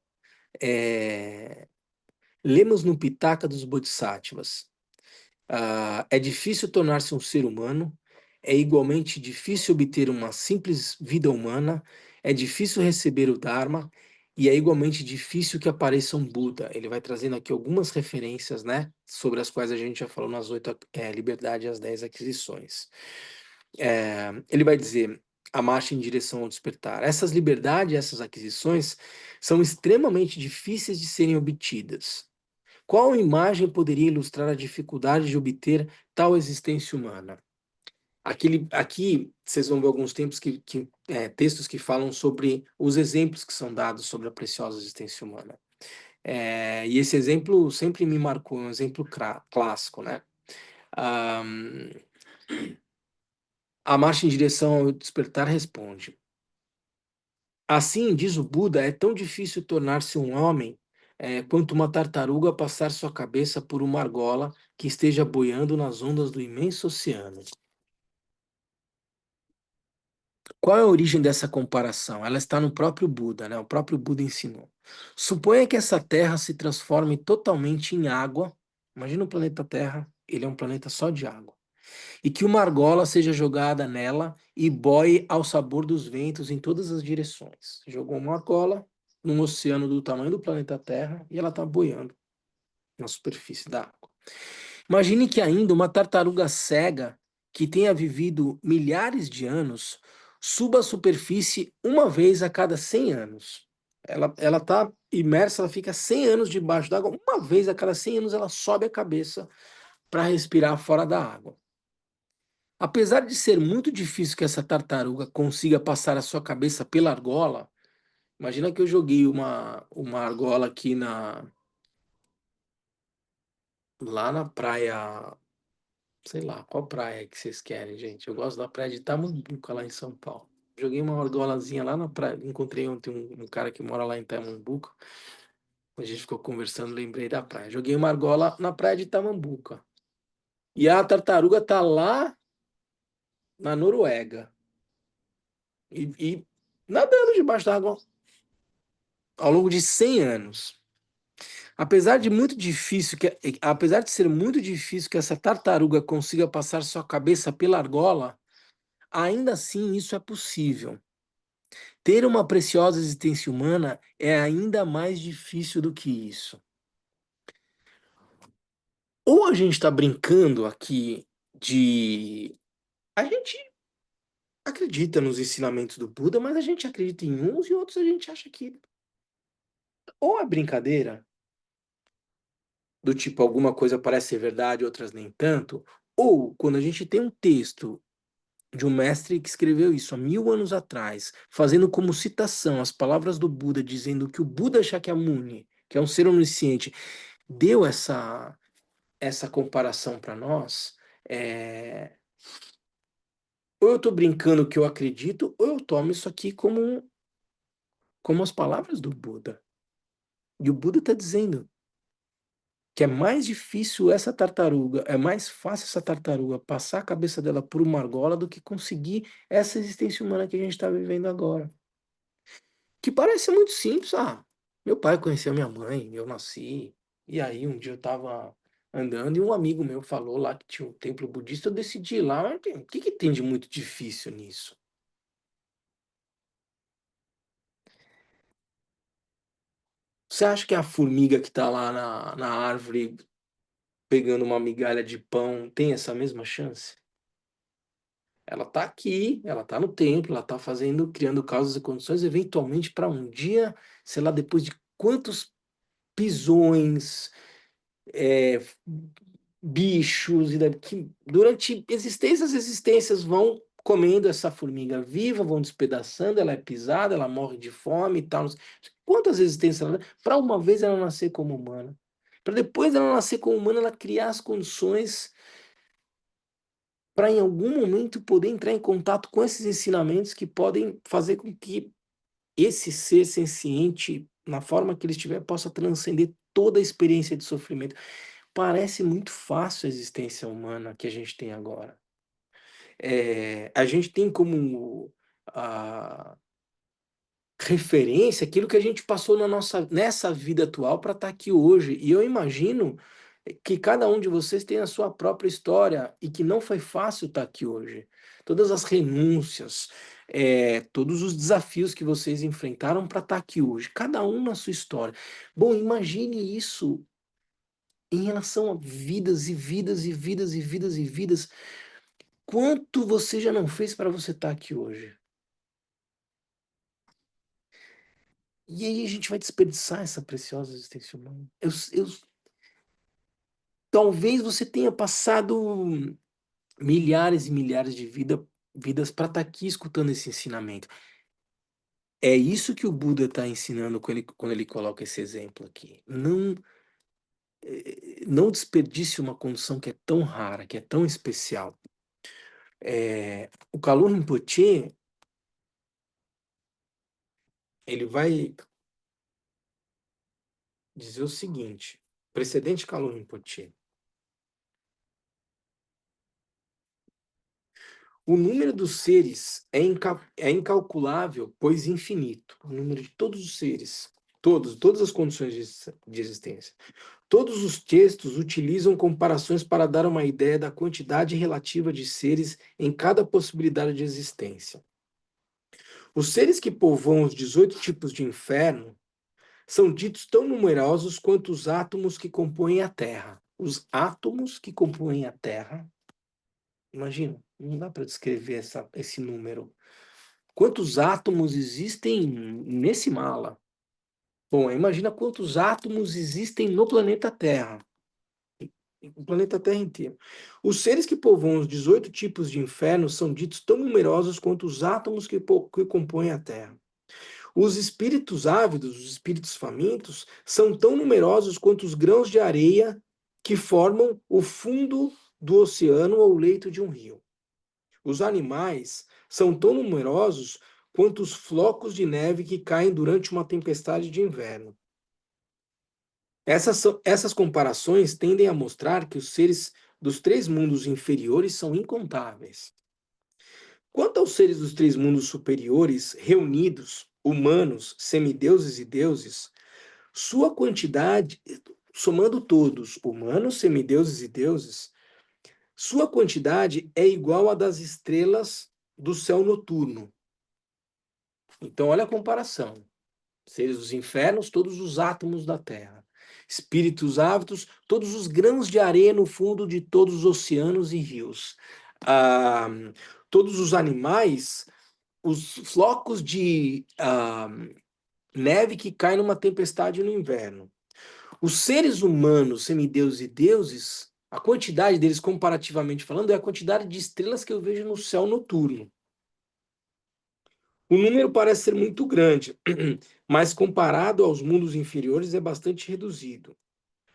lemos no Pitaka dos Bodhisattvas. É difícil tornar-se um ser humano, é igualmente difícil obter uma simples vida humana, é difícil receber o Dharma, e é igualmente difícil que apareça um Buda. Ele vai trazendo aqui algumas referências, né, sobre as quais a gente já falou nas 8 liberdade e as 10 aquisições. Ele vai dizer a marcha em direção ao despertar. Essas liberdades, essas aquisições são extremamente difíceis de serem obtidas. Qual imagem poderia ilustrar a dificuldade de obter tal existência humana? Aqui vocês vão ver alguns textos que falam sobre os exemplos que são dados sobre a preciosa existência humana. E esse exemplo sempre me marcou, um exemplo clássico, né? A marcha em direção ao despertar responde: assim, diz o Buda, é tão difícil tornar-se um homem quanto uma tartaruga passar sua cabeça por uma argola que esteja boiando nas ondas do imenso oceano. Qual é a origem dessa comparação? Ela está no próprio Buda, né? O próprio Buda ensinou. Suponha que essa Terra se transforme totalmente em água. Imagina o planeta Terra, ele é um planeta só de água. E que uma argola seja jogada nela e boie ao sabor dos ventos em todas as direções. Jogou uma argola num oceano do tamanho do planeta Terra e ela está boiando na superfície da água. Imagine que ainda uma tartaruga cega que tenha vivido milhares de anos suba à superfície uma vez a cada 100 anos. Ela está imersa, ela fica 100 anos debaixo d'água, uma vez a cada 100 anos ela sobe a cabeça para respirar fora da água. Apesar de ser muito difícil que essa tartaruga consiga passar a sua cabeça pela argola, imagina que eu joguei uma argola aqui lá na praia, sei lá, qual praia que vocês querem, gente? Eu gosto da praia de Tamambuca, lá em São Paulo. Joguei uma argolazinha lá na praia, encontrei ontem um cara que mora lá em Tamambuca, a gente ficou conversando, lembrei da praia. Joguei uma argola na praia de Tamambuca. E a tartaruga tá lá na Noruega. E nadando debaixo da água ao longo de 100 anos. Apesar de ser muito difícil que essa tartaruga consiga passar sua cabeça pela argola, ainda assim isso é possível. Ter uma preciosa existência humana é ainda mais difícil do que isso. Ou a gente está brincando aqui de... A gente acredita nos ensinamentos do Buda, mas a gente acredita em uns e outros a gente acha que... Ou é brincadeira, do tipo alguma coisa parece ser verdade, outras nem tanto, ou quando a gente tem um texto de um mestre que escreveu isso há 1000 anos atrás, fazendo como citação as palavras do Buda, dizendo que o Buda Shakyamuni, que é um ser onisciente, deu essa comparação para nós, ou eu estou brincando que eu acredito, ou eu tomo isso aqui como as palavras do Buda. E o Buda está dizendo que é mais difícil essa tartaruga, é mais fácil essa tartaruga passar a cabeça dela por uma argola do que conseguir essa existência humana que a gente está vivendo agora. Que parece muito simples. Ah, meu pai conheceu minha mãe, eu nasci, e aí um dia eu estava andando e um amigo meu falou lá que tinha um templo budista, eu decidi ir lá. Mas o que tem de muito difícil nisso? Você acha que a formiga que está lá na árvore pegando uma migalha de pão tem essa mesma chance? Ela está aqui, ela está no templo, ela está fazendo, criando causas e condições, eventualmente para um dia, sei lá, depois de quantos pisões, é, bichos, que durante existências, existências vão comendo essa formiga viva, vão despedaçando, ela é pisada, ela morre de fome e tal. Quantas existências ela, para uma vez ela nascer como humana, para depois ela nascer como humana, ela criar as condições para em algum momento poder entrar em contato com esses ensinamentos que podem fazer com que esse ser senciente, na forma que ele estiver, possa transcender toda a experiência de sofrimento. Parece muito fácil a existência humana que a gente tem agora. A gente tem como referência aquilo que a gente passou nessa vida atual para estar aqui hoje. E eu imagino que cada um de vocês tem a sua própria história e que não foi fácil estar aqui hoje. Todas as renúncias, todos os desafios que vocês enfrentaram para estar aqui hoje, cada um na sua história. Bom, imagine isso em relação a vidas e vidas e vidas e vidas e vidas. Quanto você já não fez para você estar aqui hoje? E aí a gente vai desperdiçar essa preciosa existência humana. Talvez você tenha passado milhares e milhares de vidas para estar aqui escutando esse ensinamento. É isso que o Buda está ensinando quando ele coloca esse exemplo aqui. Não desperdice uma condição que é tão rara, que é tão especial. O Kalu Rinpoche, ele vai dizer o seguinte, precedente Kalu Rinpoche. O número dos seres é incalculável, pois infinito. O número de todos os seres, todas as condições de existência. Todos os textos utilizam comparações para dar uma ideia da quantidade relativa de seres em cada possibilidade de existência. Os seres que povoam os 18 tipos de inferno são ditos tão numerosos quanto os átomos que compõem a Terra. Os átomos que compõem a Terra, imagina, não dá para descrever esse número. Quantos átomos existem nesse mala? Bom, imagina quantos átomos existem no planeta Terra. O planeta Terra inteiro. Os seres que povoam os 18 tipos de inferno são ditos tão numerosos quanto os átomos que compõem a Terra. Os espíritos ávidos, os espíritos famintos, são tão numerosos quanto os grãos de areia que formam o fundo do oceano ou o leito de um rio. Os animais são tão numerosos quanto os flocos de neve que caem durante uma tempestade de inverno. Essas comparações tendem a mostrar que os seres dos 3 mundos inferiores são incontáveis. Quanto aos seres dos 3 mundos superiores, reunidos, humanos, semideuses e deuses, sua quantidade, somando todos, humanos, semideuses e deuses, sua quantidade é igual à das estrelas do céu noturno. Então, olha a comparação. Seres dos infernos, todos os átomos da Terra. Espíritos ávidos, todos os grãos de areia no fundo de todos os oceanos e rios. Todos os animais, os flocos de neve que caem numa tempestade no inverno. Os seres humanos, semideuses e deuses, A quantidade deles, comparativamente falando, é a quantidade de estrelas que eu vejo no céu noturno. O número parece ser muito grande, mas comparado aos mundos inferiores é bastante reduzido.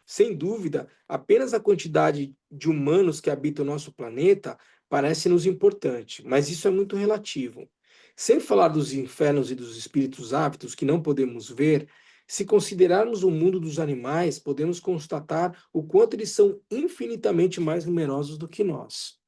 Sem dúvida, apenas a quantidade de humanos que habitam o nosso planeta parece-nos importante, mas isso é muito relativo. Sem falar dos infernos e dos espíritos ávidos que não podemos ver, se considerarmos o mundo dos animais, podemos constatar o quanto eles são infinitamente mais numerosos do que nós.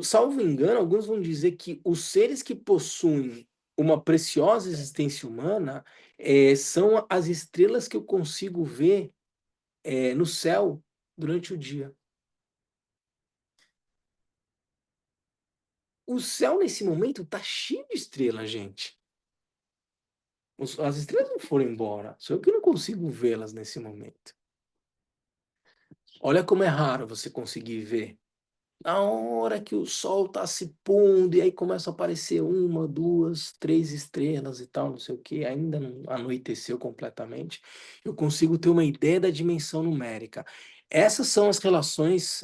Salvo engano, alguns vão dizer que os seres que possuem uma preciosa existência humana são as estrelas que eu consigo ver no céu durante o dia. O céu, nesse momento, está cheio de estrelas, gente. As estrelas não foram embora, só eu que não consigo vê-las nesse momento. Olha como é raro você conseguir ver. Na hora que o sol está se pondo, e aí começa a aparecer uma, duas, três estrelas e tal, não sei o que, ainda não anoiteceu completamente, eu consigo ter uma ideia da dimensão numérica. Essas são as relações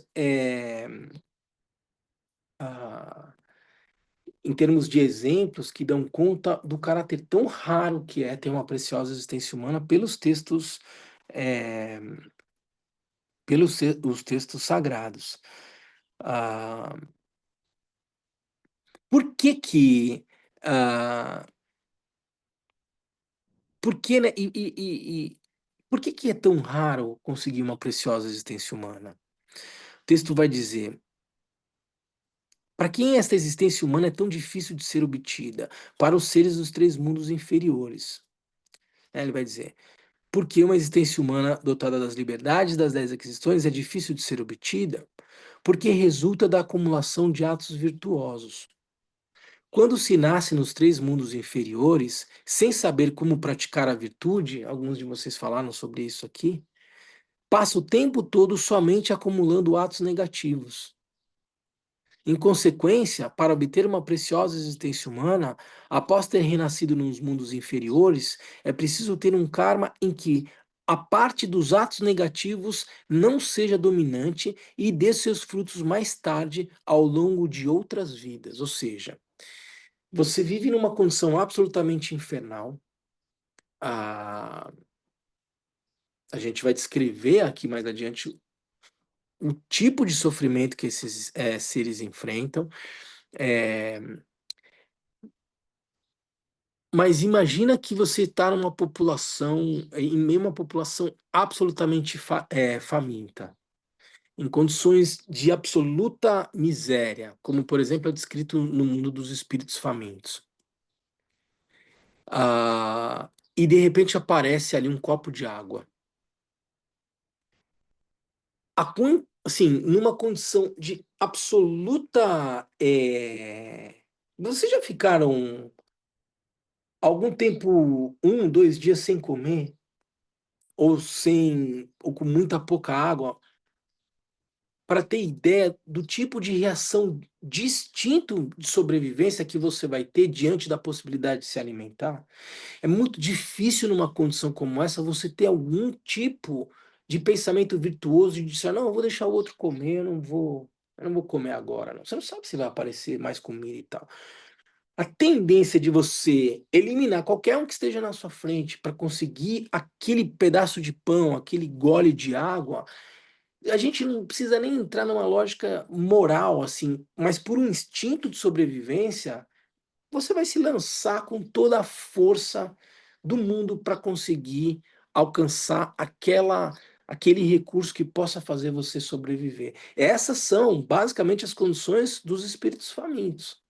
em termos de exemplos que dão conta do caráter tão raro que é ter uma preciosa existência humana pelos textos, os textos sagrados. Por que que por que, né, por que é tão raro conseguir uma preciosa existência humana? O texto vai dizer: para quem esta existência humana é tão difícil de ser obtida? Para os seres dos três mundos inferiores. Ele vai dizer: porque uma existência humana dotada das liberdades das 10 aquisições é difícil de ser obtida? Porque resulta da acumulação de atos virtuosos. Quando se nasce nos três mundos inferiores, sem saber como praticar a virtude, alguns de vocês falaram sobre isso aqui, passa o tempo todo somente acumulando atos negativos. Em consequência, para obter uma preciosa existência humana, após ter renascido nos mundos inferiores, é preciso ter um karma em que a parte dos atos negativos não seja dominante e dê seus frutos mais tarde ao longo de outras vidas. Ou seja, você vive numa condição absolutamente infernal. A gente vai descrever aqui mais adiante o tipo de sofrimento que esses seres enfrentam. Mas imagina que você está numa população, em meio a uma população absolutamente faminta, em condições de absoluta miséria, como, por exemplo, é descrito no mundo dos espíritos famintos. E de repente aparece ali um copo de água. Assim, numa condição de absoluta. Vocês já ficaram algum tempo, 1, 2 dias sem comer? Ou com muita pouca água? Para ter ideia do tipo de reação distinto de sobrevivência que você vai ter diante da possibilidade de se alimentar. É muito difícil numa condição como essa você ter algum tipo de pensamento virtuoso de dizer, não, eu vou deixar o outro comer, eu não vou comer agora, não. Você não sabe se vai aparecer mais comida e tal. A tendência de você eliminar qualquer um que esteja na sua frente para conseguir aquele pedaço de pão, aquele gole de água, a gente não precisa nem entrar numa lógica moral, assim, mas por um instinto de sobrevivência, você vai se lançar com toda a força do mundo para conseguir alcançar aquele recurso que possa fazer você sobreviver. Essas são basicamente as condições dos espíritos famintos.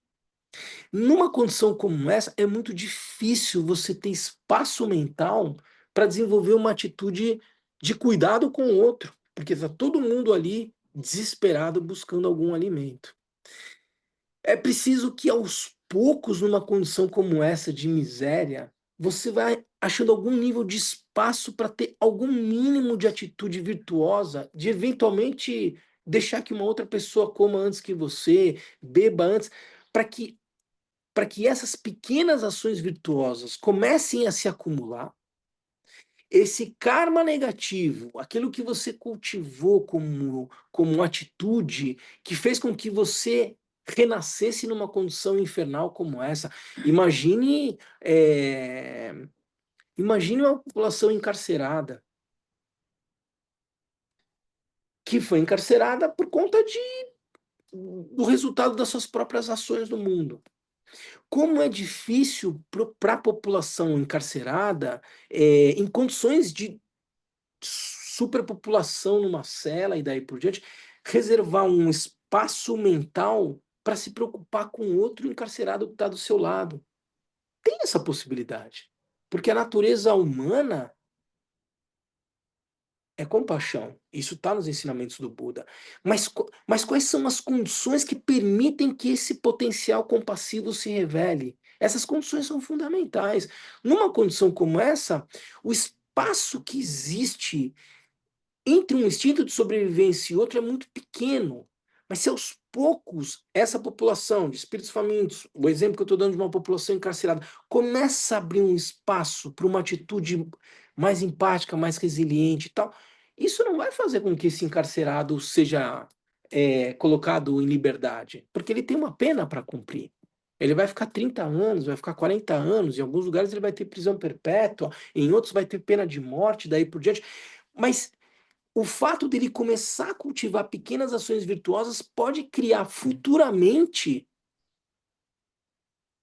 Numa condição como essa, é muito difícil você ter espaço mental para desenvolver uma atitude de cuidado com o outro, porque está todo mundo ali desesperado buscando algum alimento. É preciso que aos poucos, numa condição como essa de miséria, você vai achando algum nível de espaço para ter algum mínimo de atitude virtuosa, de eventualmente deixar que uma outra pessoa coma antes que você, beba antes, para que para que essas pequenas ações virtuosas comecem a se acumular. Esse karma negativo, aquilo que você cultivou como uma atitude que fez com que você renascesse numa condição infernal como essa. Imagine uma população encarcerada, que foi encarcerada por conta do resultado das suas próprias ações no mundo. Como é difícil para a população encarcerada, em condições de superpopulação numa cela e daí por diante, reservar um espaço mental para se preocupar com outro encarcerado que está do seu lado. Tem essa possibilidade. Porque a natureza humana é compaixão. Isso está nos ensinamentos do Buda. Mas quais são as condições que permitem que esse potencial compassivo se revele? Essas condições são fundamentais. Numa condição como essa, o espaço que existe entre um instinto de sobrevivência e outro é muito pequeno. Mas se aos poucos essa população de espíritos famintos, o exemplo que eu estou dando de uma população encarcerada, começa a abrir um espaço para uma atitude mais empática, mais resiliente e tal, isso não vai fazer com que esse encarcerado seja colocado em liberdade, porque ele tem uma pena para cumprir. Ele vai ficar 30 anos, vai ficar 40 anos, em alguns lugares ele vai ter prisão perpétua, em outros vai ter pena de morte, daí por diante. Mas o fato dele começar a cultivar pequenas ações virtuosas pode criar futuramente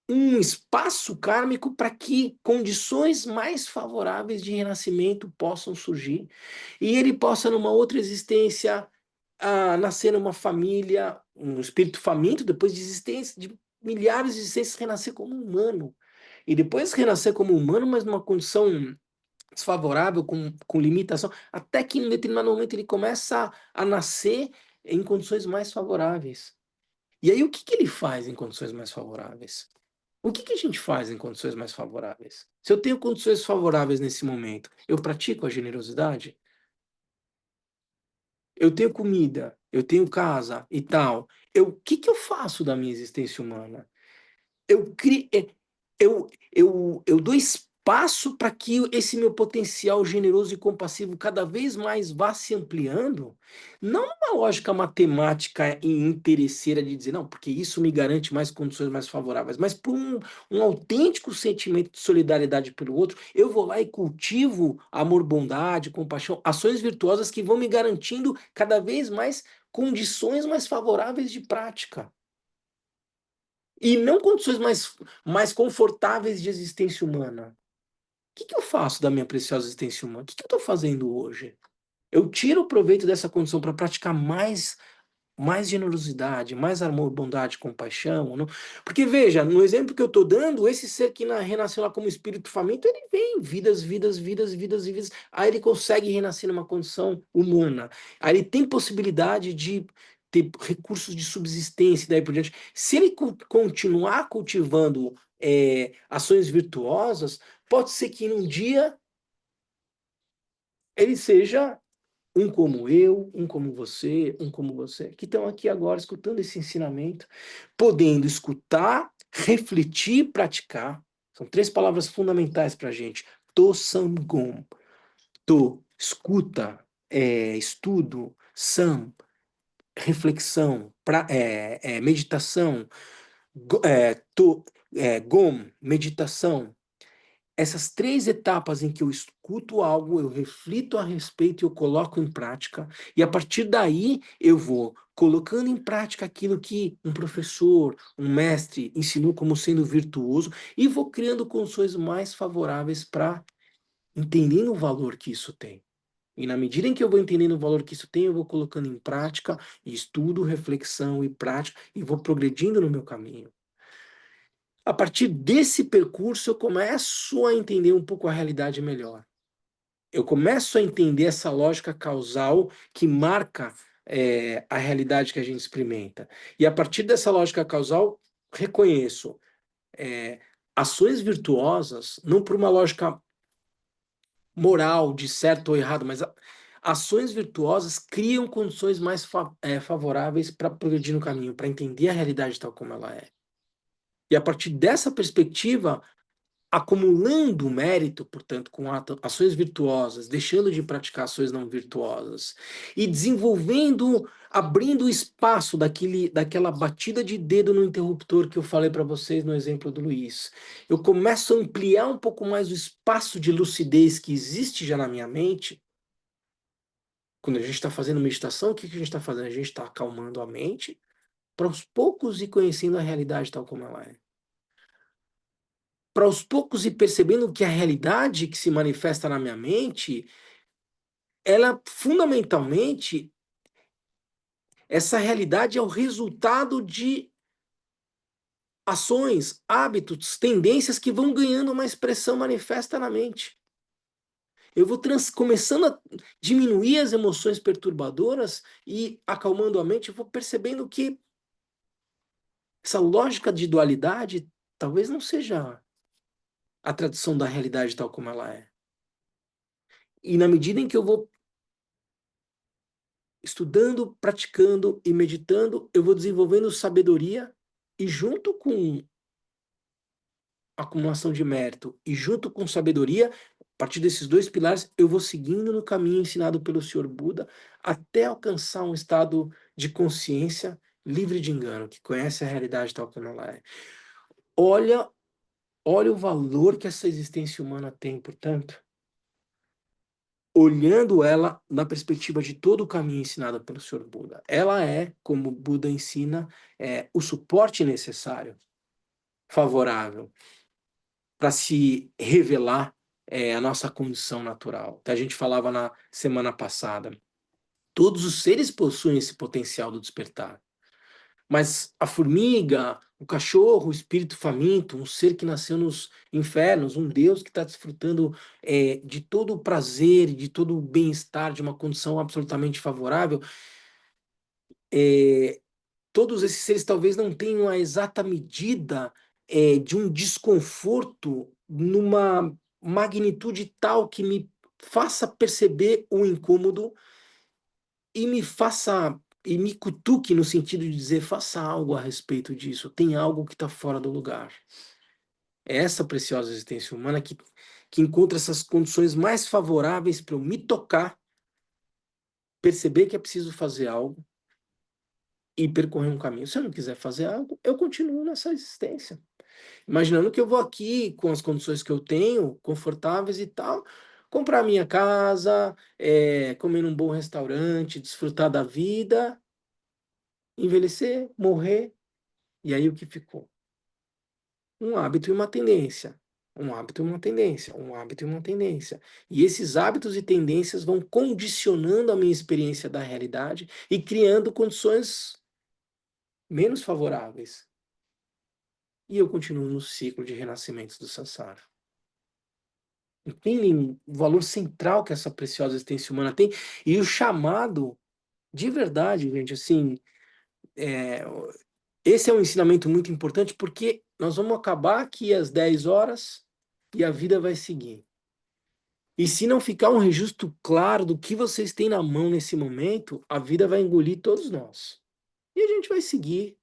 um espaço kármico para que condições mais favoráveis de renascimento possam surgir e ele possa, numa outra existência, nascer numa família, um espírito faminto, depois de existência de milhares de existências, renascer como humano. E depois renascer como humano, mas numa condição desfavorável, com limitação, até que em determinado momento ele começa a nascer em condições mais favoráveis. E aí o que ele faz em condições mais favoráveis? O que a gente faz em condições mais favoráveis? Se eu tenho condições favoráveis nesse momento, eu pratico a generosidade? Eu tenho comida, eu tenho casa e tal. O que eu faço da minha existência humana? Eu dou espaço para que esse meu potencial generoso e compassivo cada vez mais vá se ampliando, não numa lógica matemática e interesseira de dizer, não, porque isso me garante mais condições mais favoráveis, mas por um autêntico sentimento de solidariedade pelo outro, eu vou lá e cultivo amor, bondade, compaixão, ações virtuosas que vão me garantindo cada vez mais condições mais favoráveis de prática. E não condições mais confortáveis de existência humana. O que eu faço da minha preciosa existência humana? O que eu estou fazendo hoje? Eu tiro o proveito dessa condição para praticar mais generosidade, mais amor, bondade, compaixão. Não? Porque, veja, no exemplo que eu estou dando, esse ser que renasceu lá como espírito faminto, ele vem vidas. Aí ele consegue renascer numa condição humana. Aí ele tem possibilidade de ter recursos de subsistência e daí por diante. Se ele continuar cultivando ações virtuosas, pode ser que num dia ele seja um como eu, um como você, que estão aqui agora escutando esse ensinamento, podendo escutar, refletir, praticar. São 3 palavras fundamentais para a gente. To samgom. To, escuta, estudo, sam, reflexão, meditação, gom, meditação. Essas 3 etapas em que eu escuto algo, eu reflito a respeito e eu coloco em prática, e a partir daí eu vou colocando em prática aquilo que um professor, um mestre ensinou como sendo virtuoso, e vou criando condições mais favoráveis para entendendo o valor que isso tem. E na medida em que eu vou entendendo o valor que isso tem, eu vou colocando em prática, estudo, reflexão e prática, e vou progredindo no meu caminho. A partir desse percurso, eu começo a entender um pouco a realidade melhor. Eu começo a entender essa lógica causal que marca a realidade que a gente experimenta. E a partir dessa lógica causal, reconheço ações virtuosas, não por uma lógica moral de certo ou errado, mas ações virtuosas criam condições mais favoráveis para progredir no caminho, para entender a realidade tal como ela é. E a partir dessa perspectiva, acumulando mérito, portanto, com ações virtuosas, deixando de praticar ações não virtuosas, e desenvolvendo, abrindo espaço daquela batida de dedo no interruptor que eu falei para vocês no exemplo do Luiz. Eu começo a ampliar um pouco mais o espaço de lucidez que existe já na minha mente. Quando a gente está fazendo meditação, o que a gente está fazendo? A gente está acalmando a mente para aos poucos ir conhecendo a realidade tal como ela é. Para aos poucos ir percebendo que a realidade que se manifesta na minha mente, ela fundamentalmente, essa realidade é o resultado de ações, hábitos, tendências que vão ganhando uma expressão manifesta na mente. Eu vou começando a diminuir as emoções perturbadoras e acalmando a mente, eu vou percebendo que essa lógica de dualidade talvez não seja a tradução da realidade tal como ela é. E na medida em que eu vou estudando, praticando e meditando, eu vou desenvolvendo sabedoria e junto com acumulação de mérito e junto com sabedoria, a partir desses dois pilares, eu vou seguindo no caminho ensinado pelo Senhor Buda até alcançar um estado de consciência livre de engano, que conhece a realidade tal como ela é. Olha o valor que essa existência humana tem, portanto, olhando ela na perspectiva de todo o caminho ensinado pelo Senhor Buda. Ela é, como Buda ensina, o suporte necessário, favorável, para se revelar a nossa condição natural. A gente falava na semana passada, todos os seres possuem esse potencial do despertar. Mas a formiga, o cachorro, o espírito faminto, um ser que nasceu nos infernos, um Deus que está desfrutando de todo o prazer, de todo o bem-estar, de uma condição absolutamente favorável, todos esses seres talvez não tenham a exata medida de um desconforto numa magnitude tal que me faça perceber o incômodo e me cutuque no sentido de dizer, faça algo a respeito disso, tem algo que está fora do lugar. É essa preciosa existência humana que encontra essas condições mais favoráveis para eu me tocar, perceber que é preciso fazer algo e percorrer um caminho. Se eu não quiser fazer algo, eu continuo nessa existência. Imaginando que eu vou aqui, com as condições que eu tenho, confortáveis e tal, comprar minha casa, comer num bom restaurante, desfrutar da vida, envelhecer, morrer, e aí o que ficou? Um hábito e uma tendência. Um hábito e uma tendência. Um hábito e uma tendência. E esses hábitos e tendências vão condicionando a minha experiência da realidade e criando condições menos favoráveis. E eu continuo no ciclo de renascimentos do samsara. Entendem o valor central que essa preciosa existência humana tem? E o chamado, de verdade, gente, assim, esse é um ensinamento muito importante porque nós vamos acabar aqui às 10 horas e a vida vai seguir. E se não ficar um registro claro do que vocês têm na mão nesse momento, a vida vai engolir todos nós. E a gente vai seguir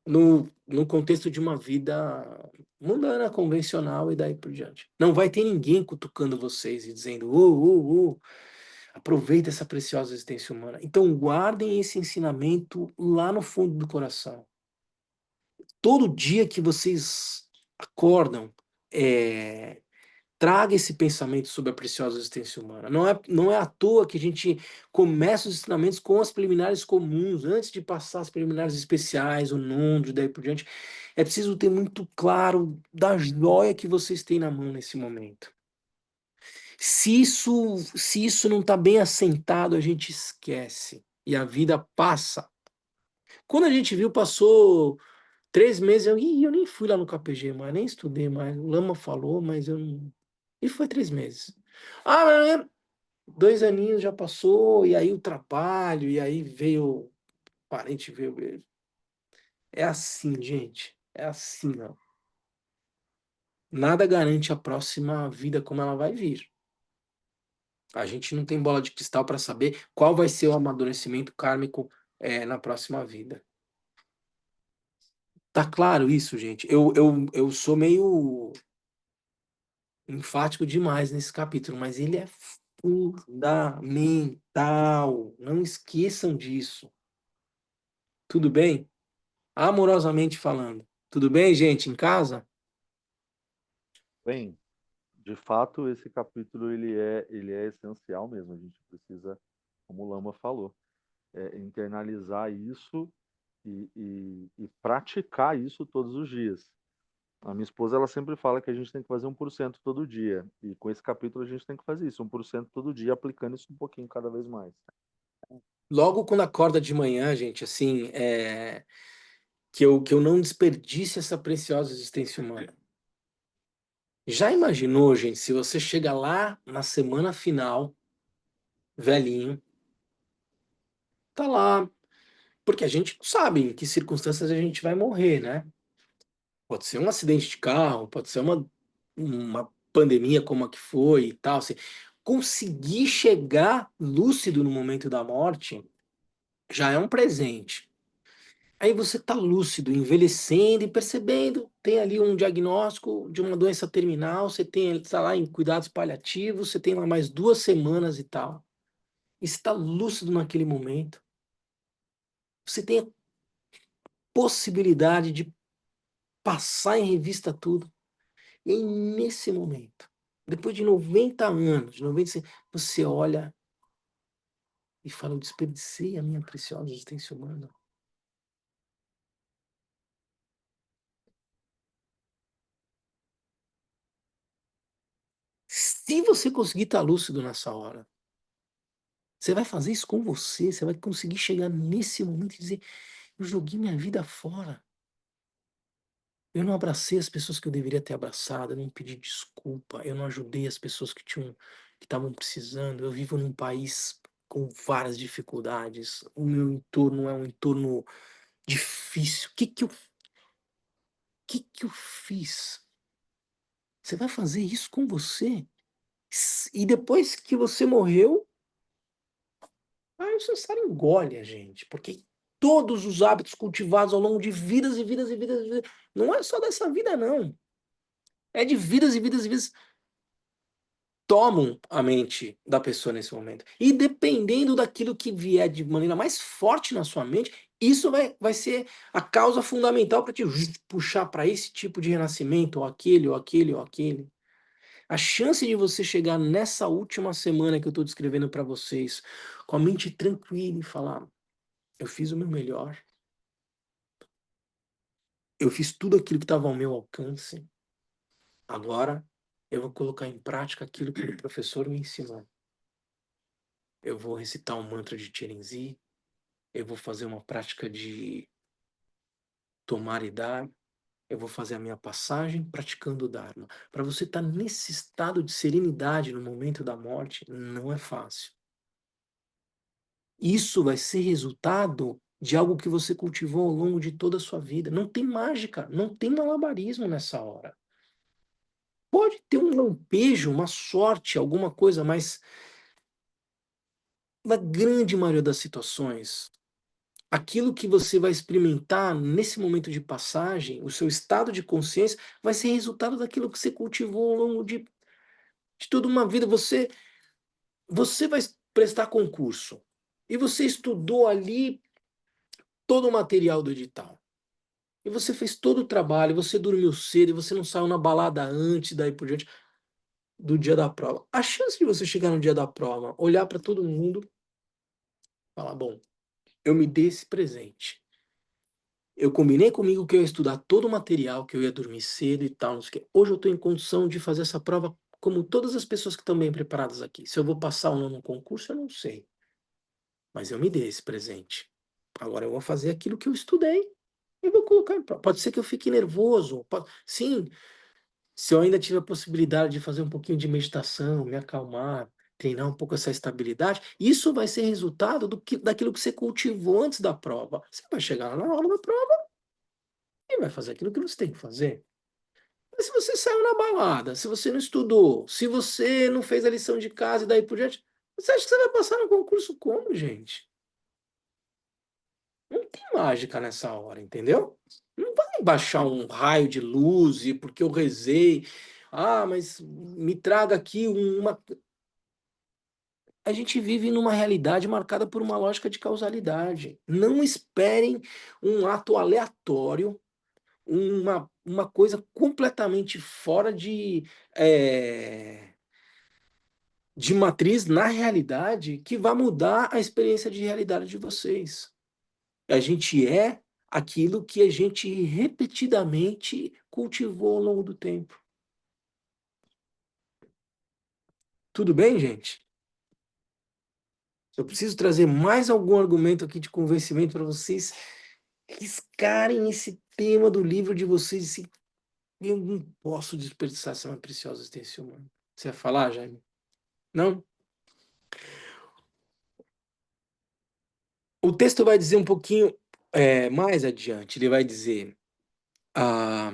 no contexto de uma vida mundana, convencional e daí por diante. Não vai ter ninguém cutucando vocês e dizendo, aproveita essa preciosa existência humana. Então guardem esse ensinamento lá no fundo do coração. Todo dia que vocês acordam, traga esse pensamento sobre a preciosa existência humana. Não é à toa que a gente começa os ensinamentos com as preliminares comuns, antes de passar as preliminares especiais, o Nundro, daí por diante. É preciso ter muito claro da joia que vocês têm na mão nesse momento. Se isso não está bem assentado, a gente esquece. E a vida passa. Quando a gente viu, passou 3 meses, eu nem fui lá no KPG mais, nem estudei mais. O Lama falou, mas eu não... E foi 3 meses. Mas 2 aninhos já passou, e aí o trabalho, e aí veio o parente, veio... É assim, gente. É assim, ó. Nada garante a próxima vida como ela vai vir. A gente não tem bola de cristal para saber qual vai ser o amadurecimento kármico na próxima vida. Tá claro isso, gente? Eu sou meio enfático demais nesse capítulo, mas ele é fundamental. Não esqueçam disso. Tudo bem? Amorosamente falando. Tudo bem, gente, em casa? Bem, de fato, esse capítulo ele é essencial mesmo. A gente precisa, como o Lama falou, internalizar isso e praticar isso todos os dias. A minha esposa ela sempre fala que a gente tem que fazer 1% todo dia. E com esse capítulo a gente tem que fazer isso, 1% todo dia, aplicando isso um pouquinho cada vez mais. Logo quando acorda de manhã, gente, assim, que eu não desperdice essa preciosa existência humana. Já imaginou, gente, se você chega lá na semana final, velhinho, tá lá, porque a gente não sabe em que circunstâncias a gente vai morrer, né? Pode ser um acidente de carro, pode ser uma pandemia como a que foi e tal. Assim, conseguir chegar lúcido no momento da morte já é um presente. Aí você tá lúcido, envelhecendo e percebendo, tem ali um diagnóstico de uma doença terminal, você tem, tá lá em cuidados paliativos, você tem lá mais 2 semanas e tal. E você tá lúcido naquele momento. Você tem a possibilidade de passar em revista tudo. E aí, nesse momento, depois de 90 anos, de 95, você olha e fala, eu desperdicei a minha preciosa existência humana. Se você conseguir estar lúcido nessa hora, você vai fazer isso com você vai conseguir chegar nesse momento e dizer, eu joguei minha vida fora. Eu não abracei as pessoas que eu deveria ter abraçado, eu não pedi desculpa, eu não ajudei as pessoas que estavam precisando. Eu vivo num país com várias dificuldades. O meu entorno é um entorno difícil. O que que eu fiz? Você vai fazer isso com você? E depois que você morreu, aí o Sansara engole a gente, porque todos os hábitos cultivados ao longo de vidas e vidas e vidas, e vidas, não é só dessa vida, não. É de vidas e vidas e vidas, tomam a mente da pessoa nesse momento. E dependendo daquilo que vier de maneira mais forte na sua mente, isso vai ser a causa fundamental para te puxar para esse tipo de renascimento, ou aquele, ou aquele, ou aquele. A chance de você chegar nessa última semana que eu estou descrevendo para vocês, com a mente tranquila e falar: eu fiz o meu melhor, eu fiz tudo aquilo que estava ao meu alcance, agora eu vou colocar em prática aquilo que o professor me ensinou. Eu vou recitar um mantra de Chirenzi, eu vou fazer uma prática de tomar e dar, eu vou fazer a minha passagem praticando o Dharma. Para você estar nesse estado de serenidade no momento da morte, não é fácil. Isso vai ser resultado de algo que você cultivou ao longo de toda a sua vida. Não tem mágica, não tem malabarismo nessa hora. Pode ter um lampejo, uma sorte, alguma coisa, mas na grande maioria das situações, aquilo que você vai experimentar nesse momento de passagem, o seu estado de consciência, vai ser resultado daquilo que você cultivou ao longo de toda uma vida. Você vai prestar concurso e você estudou ali todo o material do edital. E você fez todo o trabalho, você dormiu cedo, e você não saiu na balada antes, daí por diante, do dia da prova. A chance de você chegar no dia da prova, olhar para todo mundo, falar, bom, eu me dei esse presente. Eu combinei comigo que eu ia estudar todo o material, que eu ia dormir cedo e tal, não sei o quê. Hoje eu estou em condição de fazer essa prova como todas as pessoas que estão bem preparadas aqui. Se eu vou passar ou não no concurso, eu não sei. Mas eu me dei esse presente. Agora eu vou fazer aquilo que eu estudei e vou colocar em prova. Pode ser que eu fique nervoso. Sim, se eu ainda tiver a possibilidade de fazer um pouquinho de meditação, me acalmar, treinar um pouco essa estabilidade, isso vai ser resultado daquilo que você cultivou antes da prova. Você vai chegar lá na hora da prova e vai fazer aquilo que você tem que fazer. Mas se você saiu na balada, se você não estudou, se você não fez a lição de casa e daí por diante, você acha que você vai passar no concurso como, gente? Não tem mágica nessa hora, entendeu? Não vai vai baixar um raio de luz e porque eu rezei. Ah, mas me traga aqui uma. A gente vive numa realidade marcada por uma lógica de causalidade. Não esperem um ato aleatório, uma coisa completamente fora de matriz na realidade que vai mudar a experiência de realidade de vocês. A gente é aquilo que a gente repetidamente cultivou ao longo do tempo. Tudo bem, gente? Eu preciso trazer mais algum argumento aqui de convencimento para vocês riscarem esse tema do livro de vocês. Assim, eu não posso desperdiçar essa uma preciosa existência humana. Você vai falar, Jaime? Não? O texto vai dizer um pouquinho mais adiante. Ele vai dizer: ah,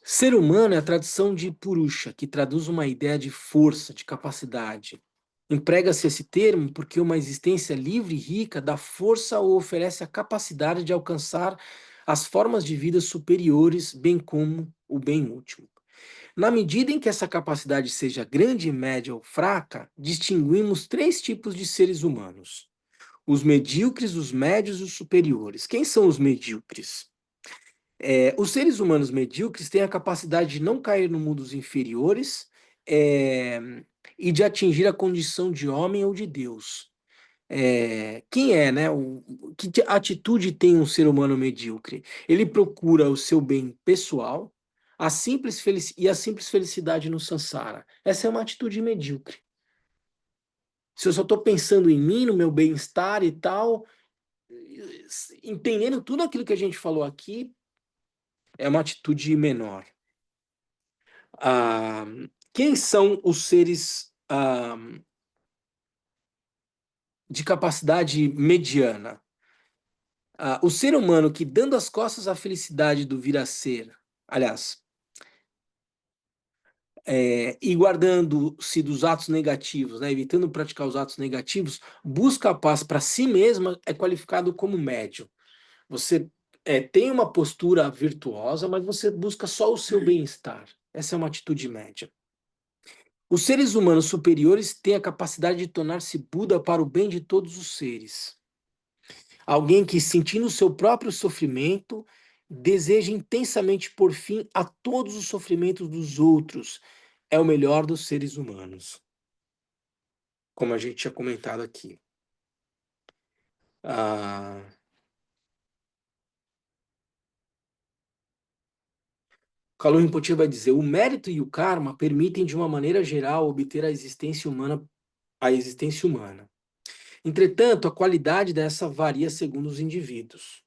ser humano é a tradução de Purusha, que traduz uma ideia de força, de capacidade. Emprega-se esse termo porque uma existência livre e rica dá força ou oferece a capacidade de alcançar as formas de vida superiores, bem como o bem último. Na medida em que essa capacidade seja grande, média ou fraca, distinguimos três tipos de seres humanos: os medíocres, os médios e os superiores. Quem são os medíocres? Os seres humanos medíocres têm a capacidade de não cair no mundo dos inferiores é, e de atingir a condição de homem ou de Deus. Quem é, né? Que atitude tem um ser humano medíocre? Ele procura o seu bem pessoal, e a simples felicidade no samsara. Essa é uma atitude medíocre. Se eu só estou pensando em mim, no meu bem-estar e tal, entendendo tudo aquilo que a gente falou aqui, é uma atitude menor. Ah, quem são os seres de capacidade mediana? O ser humano que, dando as costas à felicidade do vir a ser, aliás, e guardando-se dos atos negativos, né, evitando praticar os atos negativos, busca a paz para si mesma, é qualificado como médio. Você tem uma postura virtuosa, mas você busca só o seu bem-estar. Essa é uma atitude média. Os seres humanos superiores têm a capacidade de tornar-se Buda para o bem de todos os seres. Alguém que, sentindo o seu próprio sofrimento, deseja intensamente por fim a todos os sofrimentos dos outros. É o melhor dos seres humanos. Como a gente tinha comentado aqui. Kalu Rinpoche vai dizer: o mérito e o karma permitem, de uma maneira geral, obter a existência humana. Entretanto, a qualidade dessa varia segundo os indivíduos.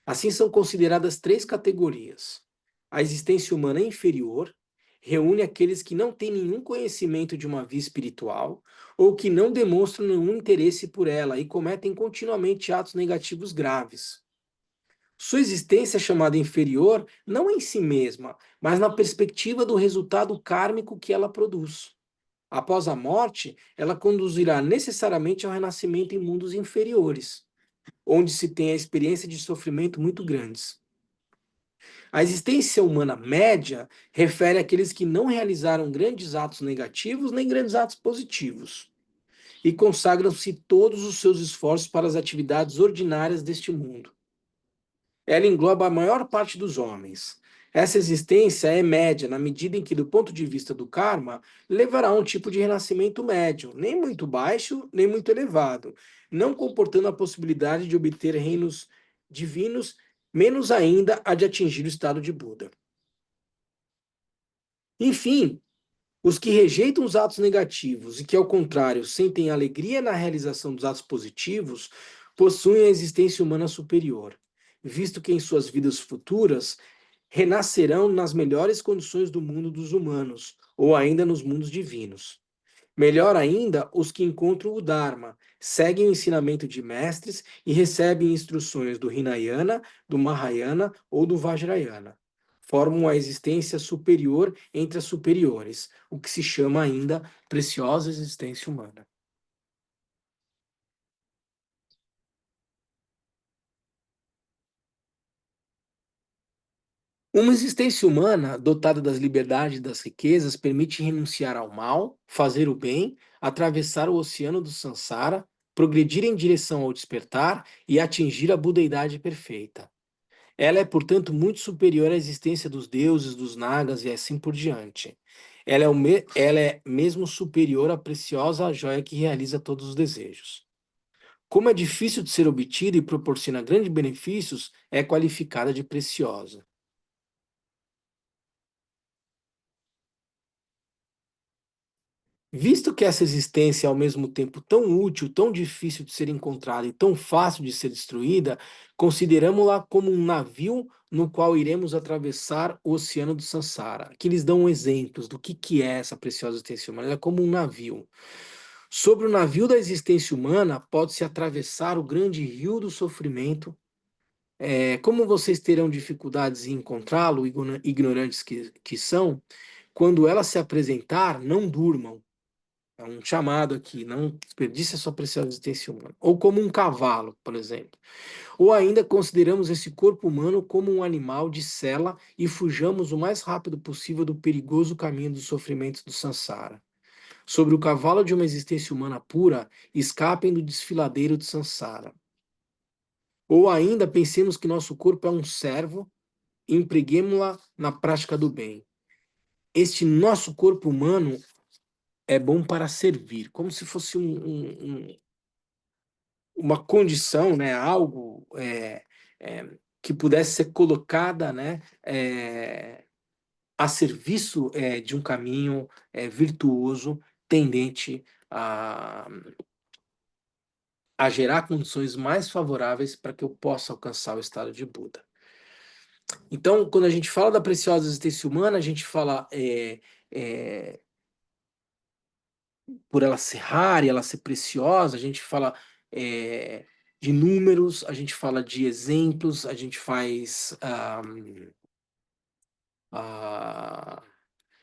Assim, são consideradas três categorias. A existência humana inferior reúne aqueles que não têm nenhum conhecimento de uma vida espiritual ou que não demonstram nenhum interesse por ela e cometem continuamente atos negativos graves. Sua existência é chamada inferior não em si mesma, mas na perspectiva do resultado kármico que ela produz. Após a morte, ela conduzirá necessariamente ao renascimento em mundos inferiores, onde se tem a experiência de sofrimento muito grandes. A existência humana média refere àqueles que não realizaram grandes atos negativos nem grandes atos positivos, e consagram-se todos os seus esforços para as atividades ordinárias deste mundo. Ela engloba a maior parte dos homens. Essa existência é média na medida em que, do ponto de vista do karma, levará a um tipo de renascimento médio, nem muito baixo, nem muito elevado, não comportando a possibilidade de obter reinos divinos, menos ainda a de atingir o estado de Buda. Enfim, os que rejeitam os atos negativos e que, ao contrário, sentem alegria na realização dos atos positivos, possuem a existência humana superior, visto que em suas vidas futuras renascerão nas melhores condições do mundo dos humanos, ou ainda nos mundos divinos. Melhor ainda, os que encontram o Dharma, seguem o ensinamento de mestres e recebem instruções do Hinayana, do Mahayana ou do Vajrayana. Formam a existência superior entre as superiores, o que se chama ainda preciosa existência humana. Uma existência humana dotada das liberdades e das riquezas permite renunciar ao mal, fazer o bem, atravessar o oceano do Sansara, progredir em direção ao despertar e atingir a budeidade perfeita. Ela é, portanto, muito superior à existência dos deuses, dos nagas e assim por diante. Ela é mesmo superior à preciosa joia que realiza todos os desejos. Como é difícil de ser obtida e proporciona grandes benefícios, é qualificada de preciosa. Visto que essa existência é ao mesmo tempo tão útil, tão difícil de ser encontrada e tão fácil de ser destruída, consideramos-la como um navio no qual iremos atravessar o oceano do Sansara. Aqui eles dão exemplos do que é essa preciosa existência humana. Ela é como um navio. Sobre o navio da existência humana, pode-se atravessar o grande rio do sofrimento. Como vocês terão dificuldades em encontrá-lo, ignorantes que são, quando ela se apresentar, não durmam. É um chamado aqui, não desperdice a sua preciosa existência humana. Ou como um cavalo, por exemplo. Ou ainda consideramos esse corpo humano como um animal de sela e fujamos o mais rápido possível do perigoso caminho dos sofrimentos do Sansara. Sobre o cavalo de uma existência humana pura, escapem do desfiladeiro de Sansara. Ou ainda pensemos que nosso corpo é um servo e empreguemo-la na prática do bem. Este nosso corpo humano é bom para servir, como se fosse uma condição, né, algo que pudesse ser colocada, né, a serviço de um caminho virtuoso, tendente a gerar condições mais favoráveis para que eu possa alcançar o estado de Buda. Então, quando a gente fala da preciosa existência humana, a gente fala por ela ser rara e ela ser preciosa, a gente fala de números, a gente fala de exemplos, a gente faz, de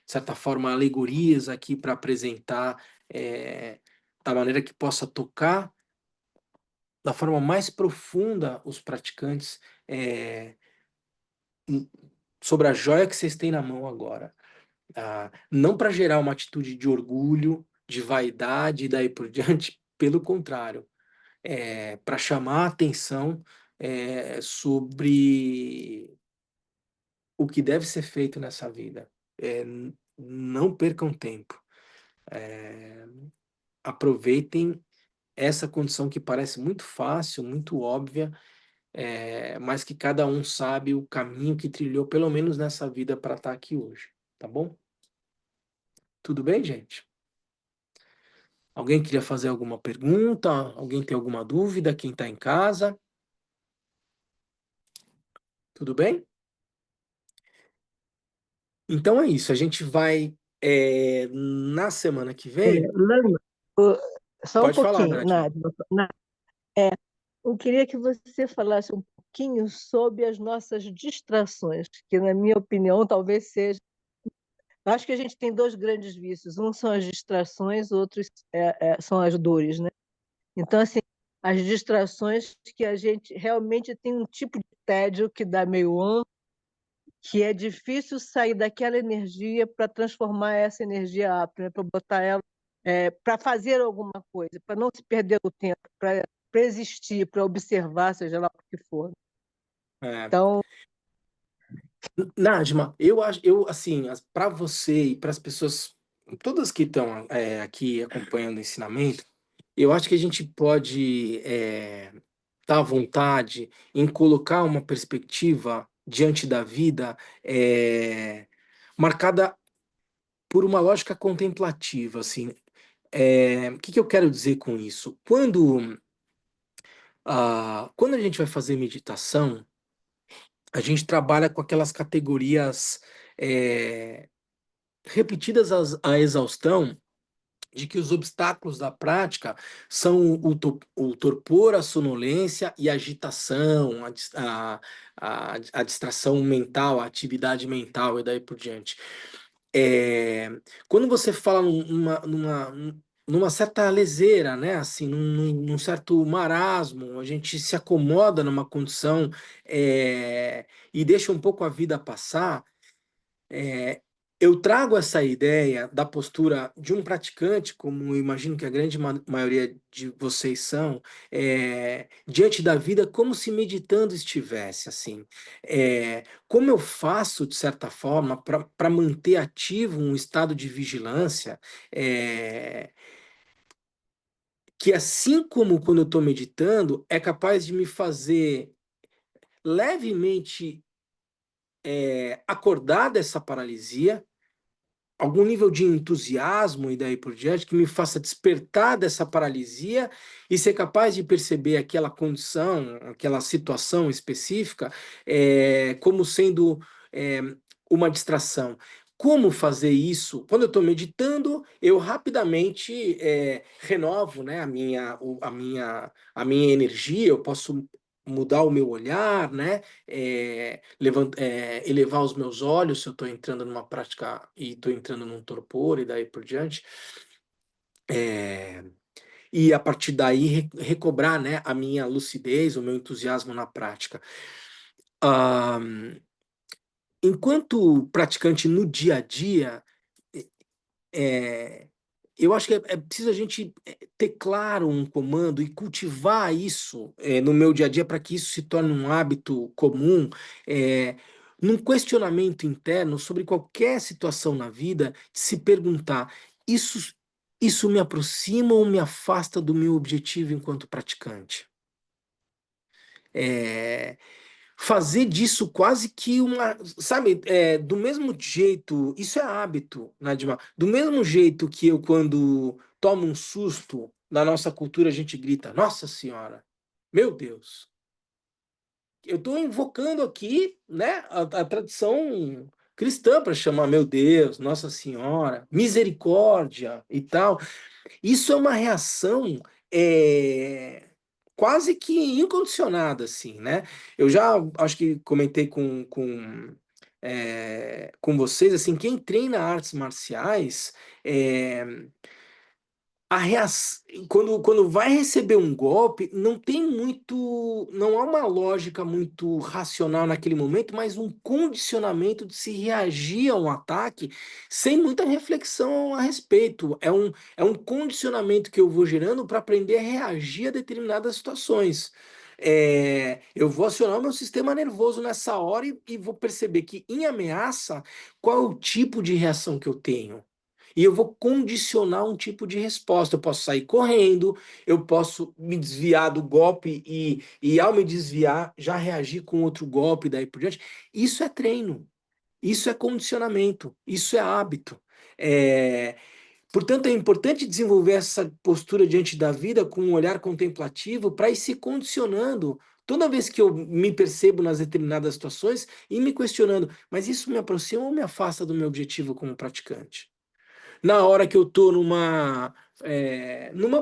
certa forma, alegorias aqui para apresentar da maneira que possa tocar da forma mais profunda os praticantes sobre a joia que vocês têm na mão agora. Não para gerar uma atitude de orgulho, de vaidade e daí por diante, pelo contrário, para chamar a atenção sobre o que deve ser feito nessa vida. Não percam tempo. Aproveitem essa condição que parece muito fácil, muito óbvia, mas que cada um sabe o caminho que trilhou, pelo menos nessa vida, para estar aqui hoje. Tá bom? Tudo bem, gente? Alguém queria fazer alguma pergunta? Alguém tem alguma dúvida? Quem está em casa? Tudo bem? Então é isso. A gente vai na semana que vem. Lama, só um Pode falar, pouquinho, Nádia. Nádia. É, eu queria que você falasse um pouquinho sobre as nossas distrações, que, na minha opinião, talvez seja. Eu acho que a gente tem dois grandes vícios. Um são as distrações, outros são as dores, né? Então, assim, as distrações que a gente realmente tem um tipo de tédio que dá meio que é difícil sair daquela energia para transformar essa energia apta, né? Para botar ela, para fazer alguma coisa, para não se perder o tempo, para existir, para observar, seja lá o que for. Então, Nájima, assim, para você e para as pessoas, todas que estão aqui acompanhando o ensinamento, eu acho que a gente pode estar à vontade em colocar uma perspectiva diante da vida marcada por uma lógica contemplativa, assim. O que eu quero dizer com isso? Quando a gente vai fazer meditação, a gente trabalha com aquelas categorias repetidas à exaustão de que os obstáculos da prática são o torpor, a sonolência e a agitação, a distração mental, a atividade mental e daí por diante. Quando você fala numa certa leseira, né? Assim, num certo marasmo, a gente se acomoda numa condição e deixa um pouco a vida passar. É, eu trago essa ideia da postura de um praticante, como eu imagino que a grande maioria de vocês são, diante da vida, como se meditando estivesse, assim. Como eu faço, de certa forma, para manter ativo um estado de vigilância, que assim como quando eu estou meditando, é capaz de me fazer levemente acordar dessa paralisia, algum nível de entusiasmo e daí por diante que me faça despertar dessa paralisia e ser capaz de perceber aquela condição, aquela situação específica, como sendo é, uma distração. Como fazer isso? Quando eu estou meditando, eu rapidamente renovo, né, a minha energia, eu posso mudar o meu olhar, né? Elevar os meus olhos se eu estou entrando numa prática e estou entrando num torpor e daí por diante. E a partir daí recobrar, né, a minha lucidez, o meu entusiasmo na prática. Ah, enquanto praticante no dia a dia, é, eu acho que é preciso a gente ter claro um comando e cultivar isso no meu dia a dia para que isso se torne um hábito comum, num questionamento interno sobre qualquer situação na vida, de se perguntar: isso, isso me aproxima ou me afasta do meu objetivo enquanto praticante? É, fazer disso quase que uma, sabe, do mesmo jeito, isso é hábito, Nadima, do mesmo jeito que eu, quando tomo um susto, na nossa cultura a gente grita, Nossa Senhora, meu Deus, eu estou invocando aqui, né, a tradição cristã para chamar meu Deus, Nossa Senhora, misericórdia e tal. Isso é uma reação é, quase que incondicionada, assim, né? Eu já acho que comentei com vocês, assim, quem treina artes marciais, é, quando vai receber um golpe, não tem muito, não há uma lógica muito racional naquele momento, mas um condicionamento de se reagir a um ataque sem muita reflexão a respeito. É um condicionamento que eu vou gerando para aprender a reagir a determinadas situações. Eu vou acionar o meu sistema nervoso nessa hora e vou perceber que em ameaça, qual é o tipo de reação que eu tenho? E eu vou condicionar um tipo de resposta. Eu posso sair correndo, eu posso me desviar do golpe e ao me desviar, já reagir com outro golpe, daí por diante. Isso é treino, isso é condicionamento, isso é hábito. É, Portanto, é importante desenvolver essa postura diante da vida com um olhar contemplativo para ir se condicionando. Toda vez que eu me percebo nas determinadas situações e me questionando, mas isso me aproxima ou me afasta do meu objetivo como praticante? Na hora que eu estou numa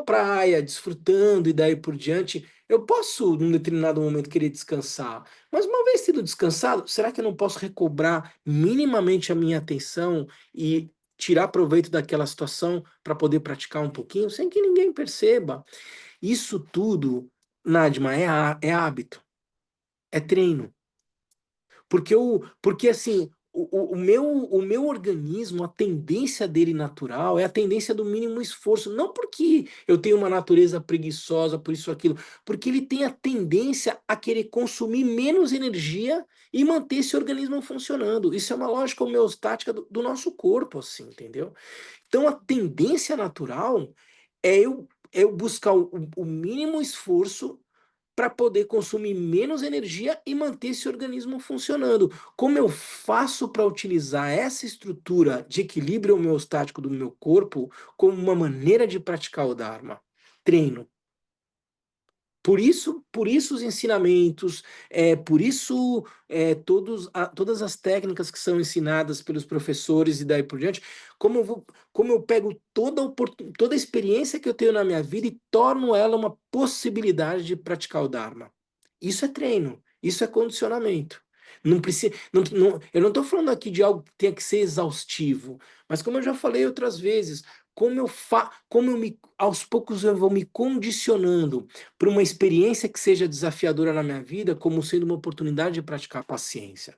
praia, desfrutando e daí por diante, eu posso, num determinado momento, querer descansar. Mas uma vez tendo descansado, será que eu não posso recobrar minimamente a minha atenção e tirar proveito daquela situação para poder praticar um pouquinho, sem que ninguém perceba? Isso tudo, Nadima, é hábito, é treino. Porque assim, o meu organismo, a tendência dele natural é a tendência do mínimo esforço. Não porque eu tenho uma natureza preguiçosa, por isso aquilo, porque ele tem a tendência a querer consumir menos energia e manter esse organismo funcionando. Isso é uma lógica homeostática do nosso corpo, assim, entendeu? Então a tendência natural é eu buscar o mínimo esforço para poder consumir menos energia e manter esse organismo funcionando. Como eu faço para utilizar essa estrutura de equilíbrio homeostático do meu corpo como uma maneira de praticar o Dharma? Treino. Por isso os ensinamentos, por isso todas as técnicas que são ensinadas pelos professores e daí por diante, como eu pego toda a experiência que eu tenho na minha vida e torno ela uma possibilidade de praticar o Dharma. Isso é treino, isso é condicionamento. Não precisa, eu não estou falando aqui de algo que tenha que ser exaustivo, mas como eu já falei outras vezes, aos poucos eu vou me condicionando para uma experiência que seja desafiadora na minha vida, como sendo uma oportunidade de praticar paciência.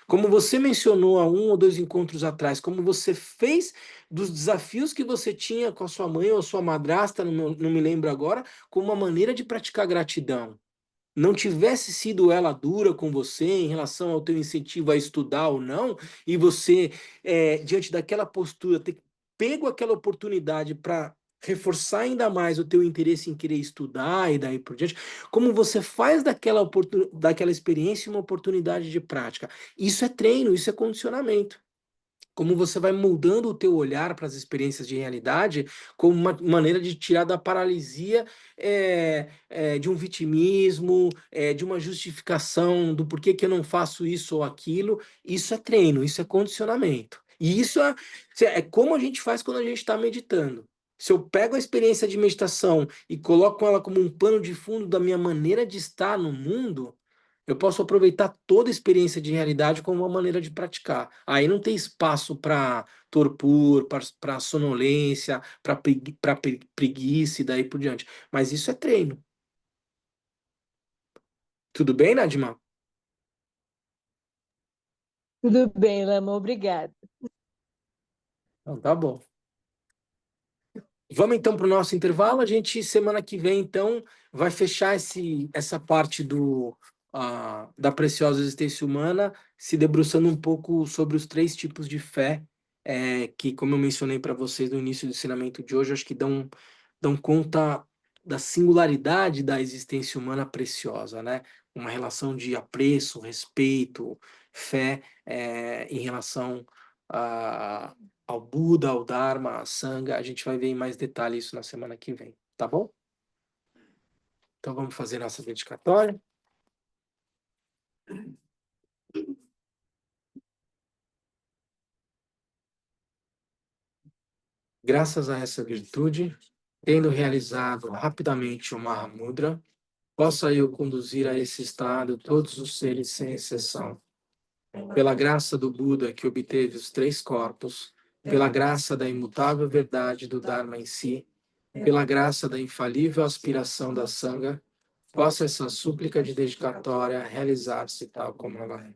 Como você mencionou há 1 ou 2 encontros atrás, como você fez dos desafios que você tinha com a sua mãe ou a sua madrasta, não me lembro agora, como uma maneira de praticar gratidão. Não tivesse sido ela dura com você em relação ao teu incentivo a estudar ou não, e você, diante daquela postura, ter pego aquela oportunidade para reforçar ainda mais o teu interesse em querer estudar e daí por diante, como você faz daquela experiência uma oportunidade de prática. Isso é treino, isso é condicionamento. Como você vai moldando o teu olhar para as experiências de realidade como uma maneira de tirar da paralisia de um vitimismo, de uma justificação do porquê que eu não faço isso ou aquilo. Isso é treino, isso é condicionamento. E isso é como a gente faz quando a gente está meditando. Se eu pego a experiência de meditação e coloco ela como um pano de fundo da minha maneira de estar no mundo, eu posso aproveitar toda a experiência de realidade como uma maneira de praticar. Aí não tem espaço para torpor, para sonolência, para preguiça e daí por diante. Mas isso é treino. Tudo bem, Nadima? Tudo bem, Lama, obrigada. Então, tá bom. Vamos então para o nosso intervalo. A gente, semana que vem, então, vai fechar essa parte da preciosa existência humana, se debruçando um pouco sobre os 3 tipos de fé, que, como eu mencionei para vocês no início do ensinamento de hoje, acho que dão conta da singularidade da existência humana preciosa, né? Uma relação de apreço, respeito, fé, em relação ao Buda, ao Dharma, à Sangha. A gente vai ver em mais detalhe isso na semana que vem, tá bom? Então vamos fazer nossa dedicatória. Graças a essa virtude, tendo realizado rapidamente o Mahamudra, possa eu conduzir a esse estado todos os seres sem exceção. Pela graça do Buda que obteve os 3 corpos, pela graça da imutável verdade do Dharma em si, pela graça da infalível aspiração da Sangha, possa essa súplica de dedicatória realizar-se tal como ela é.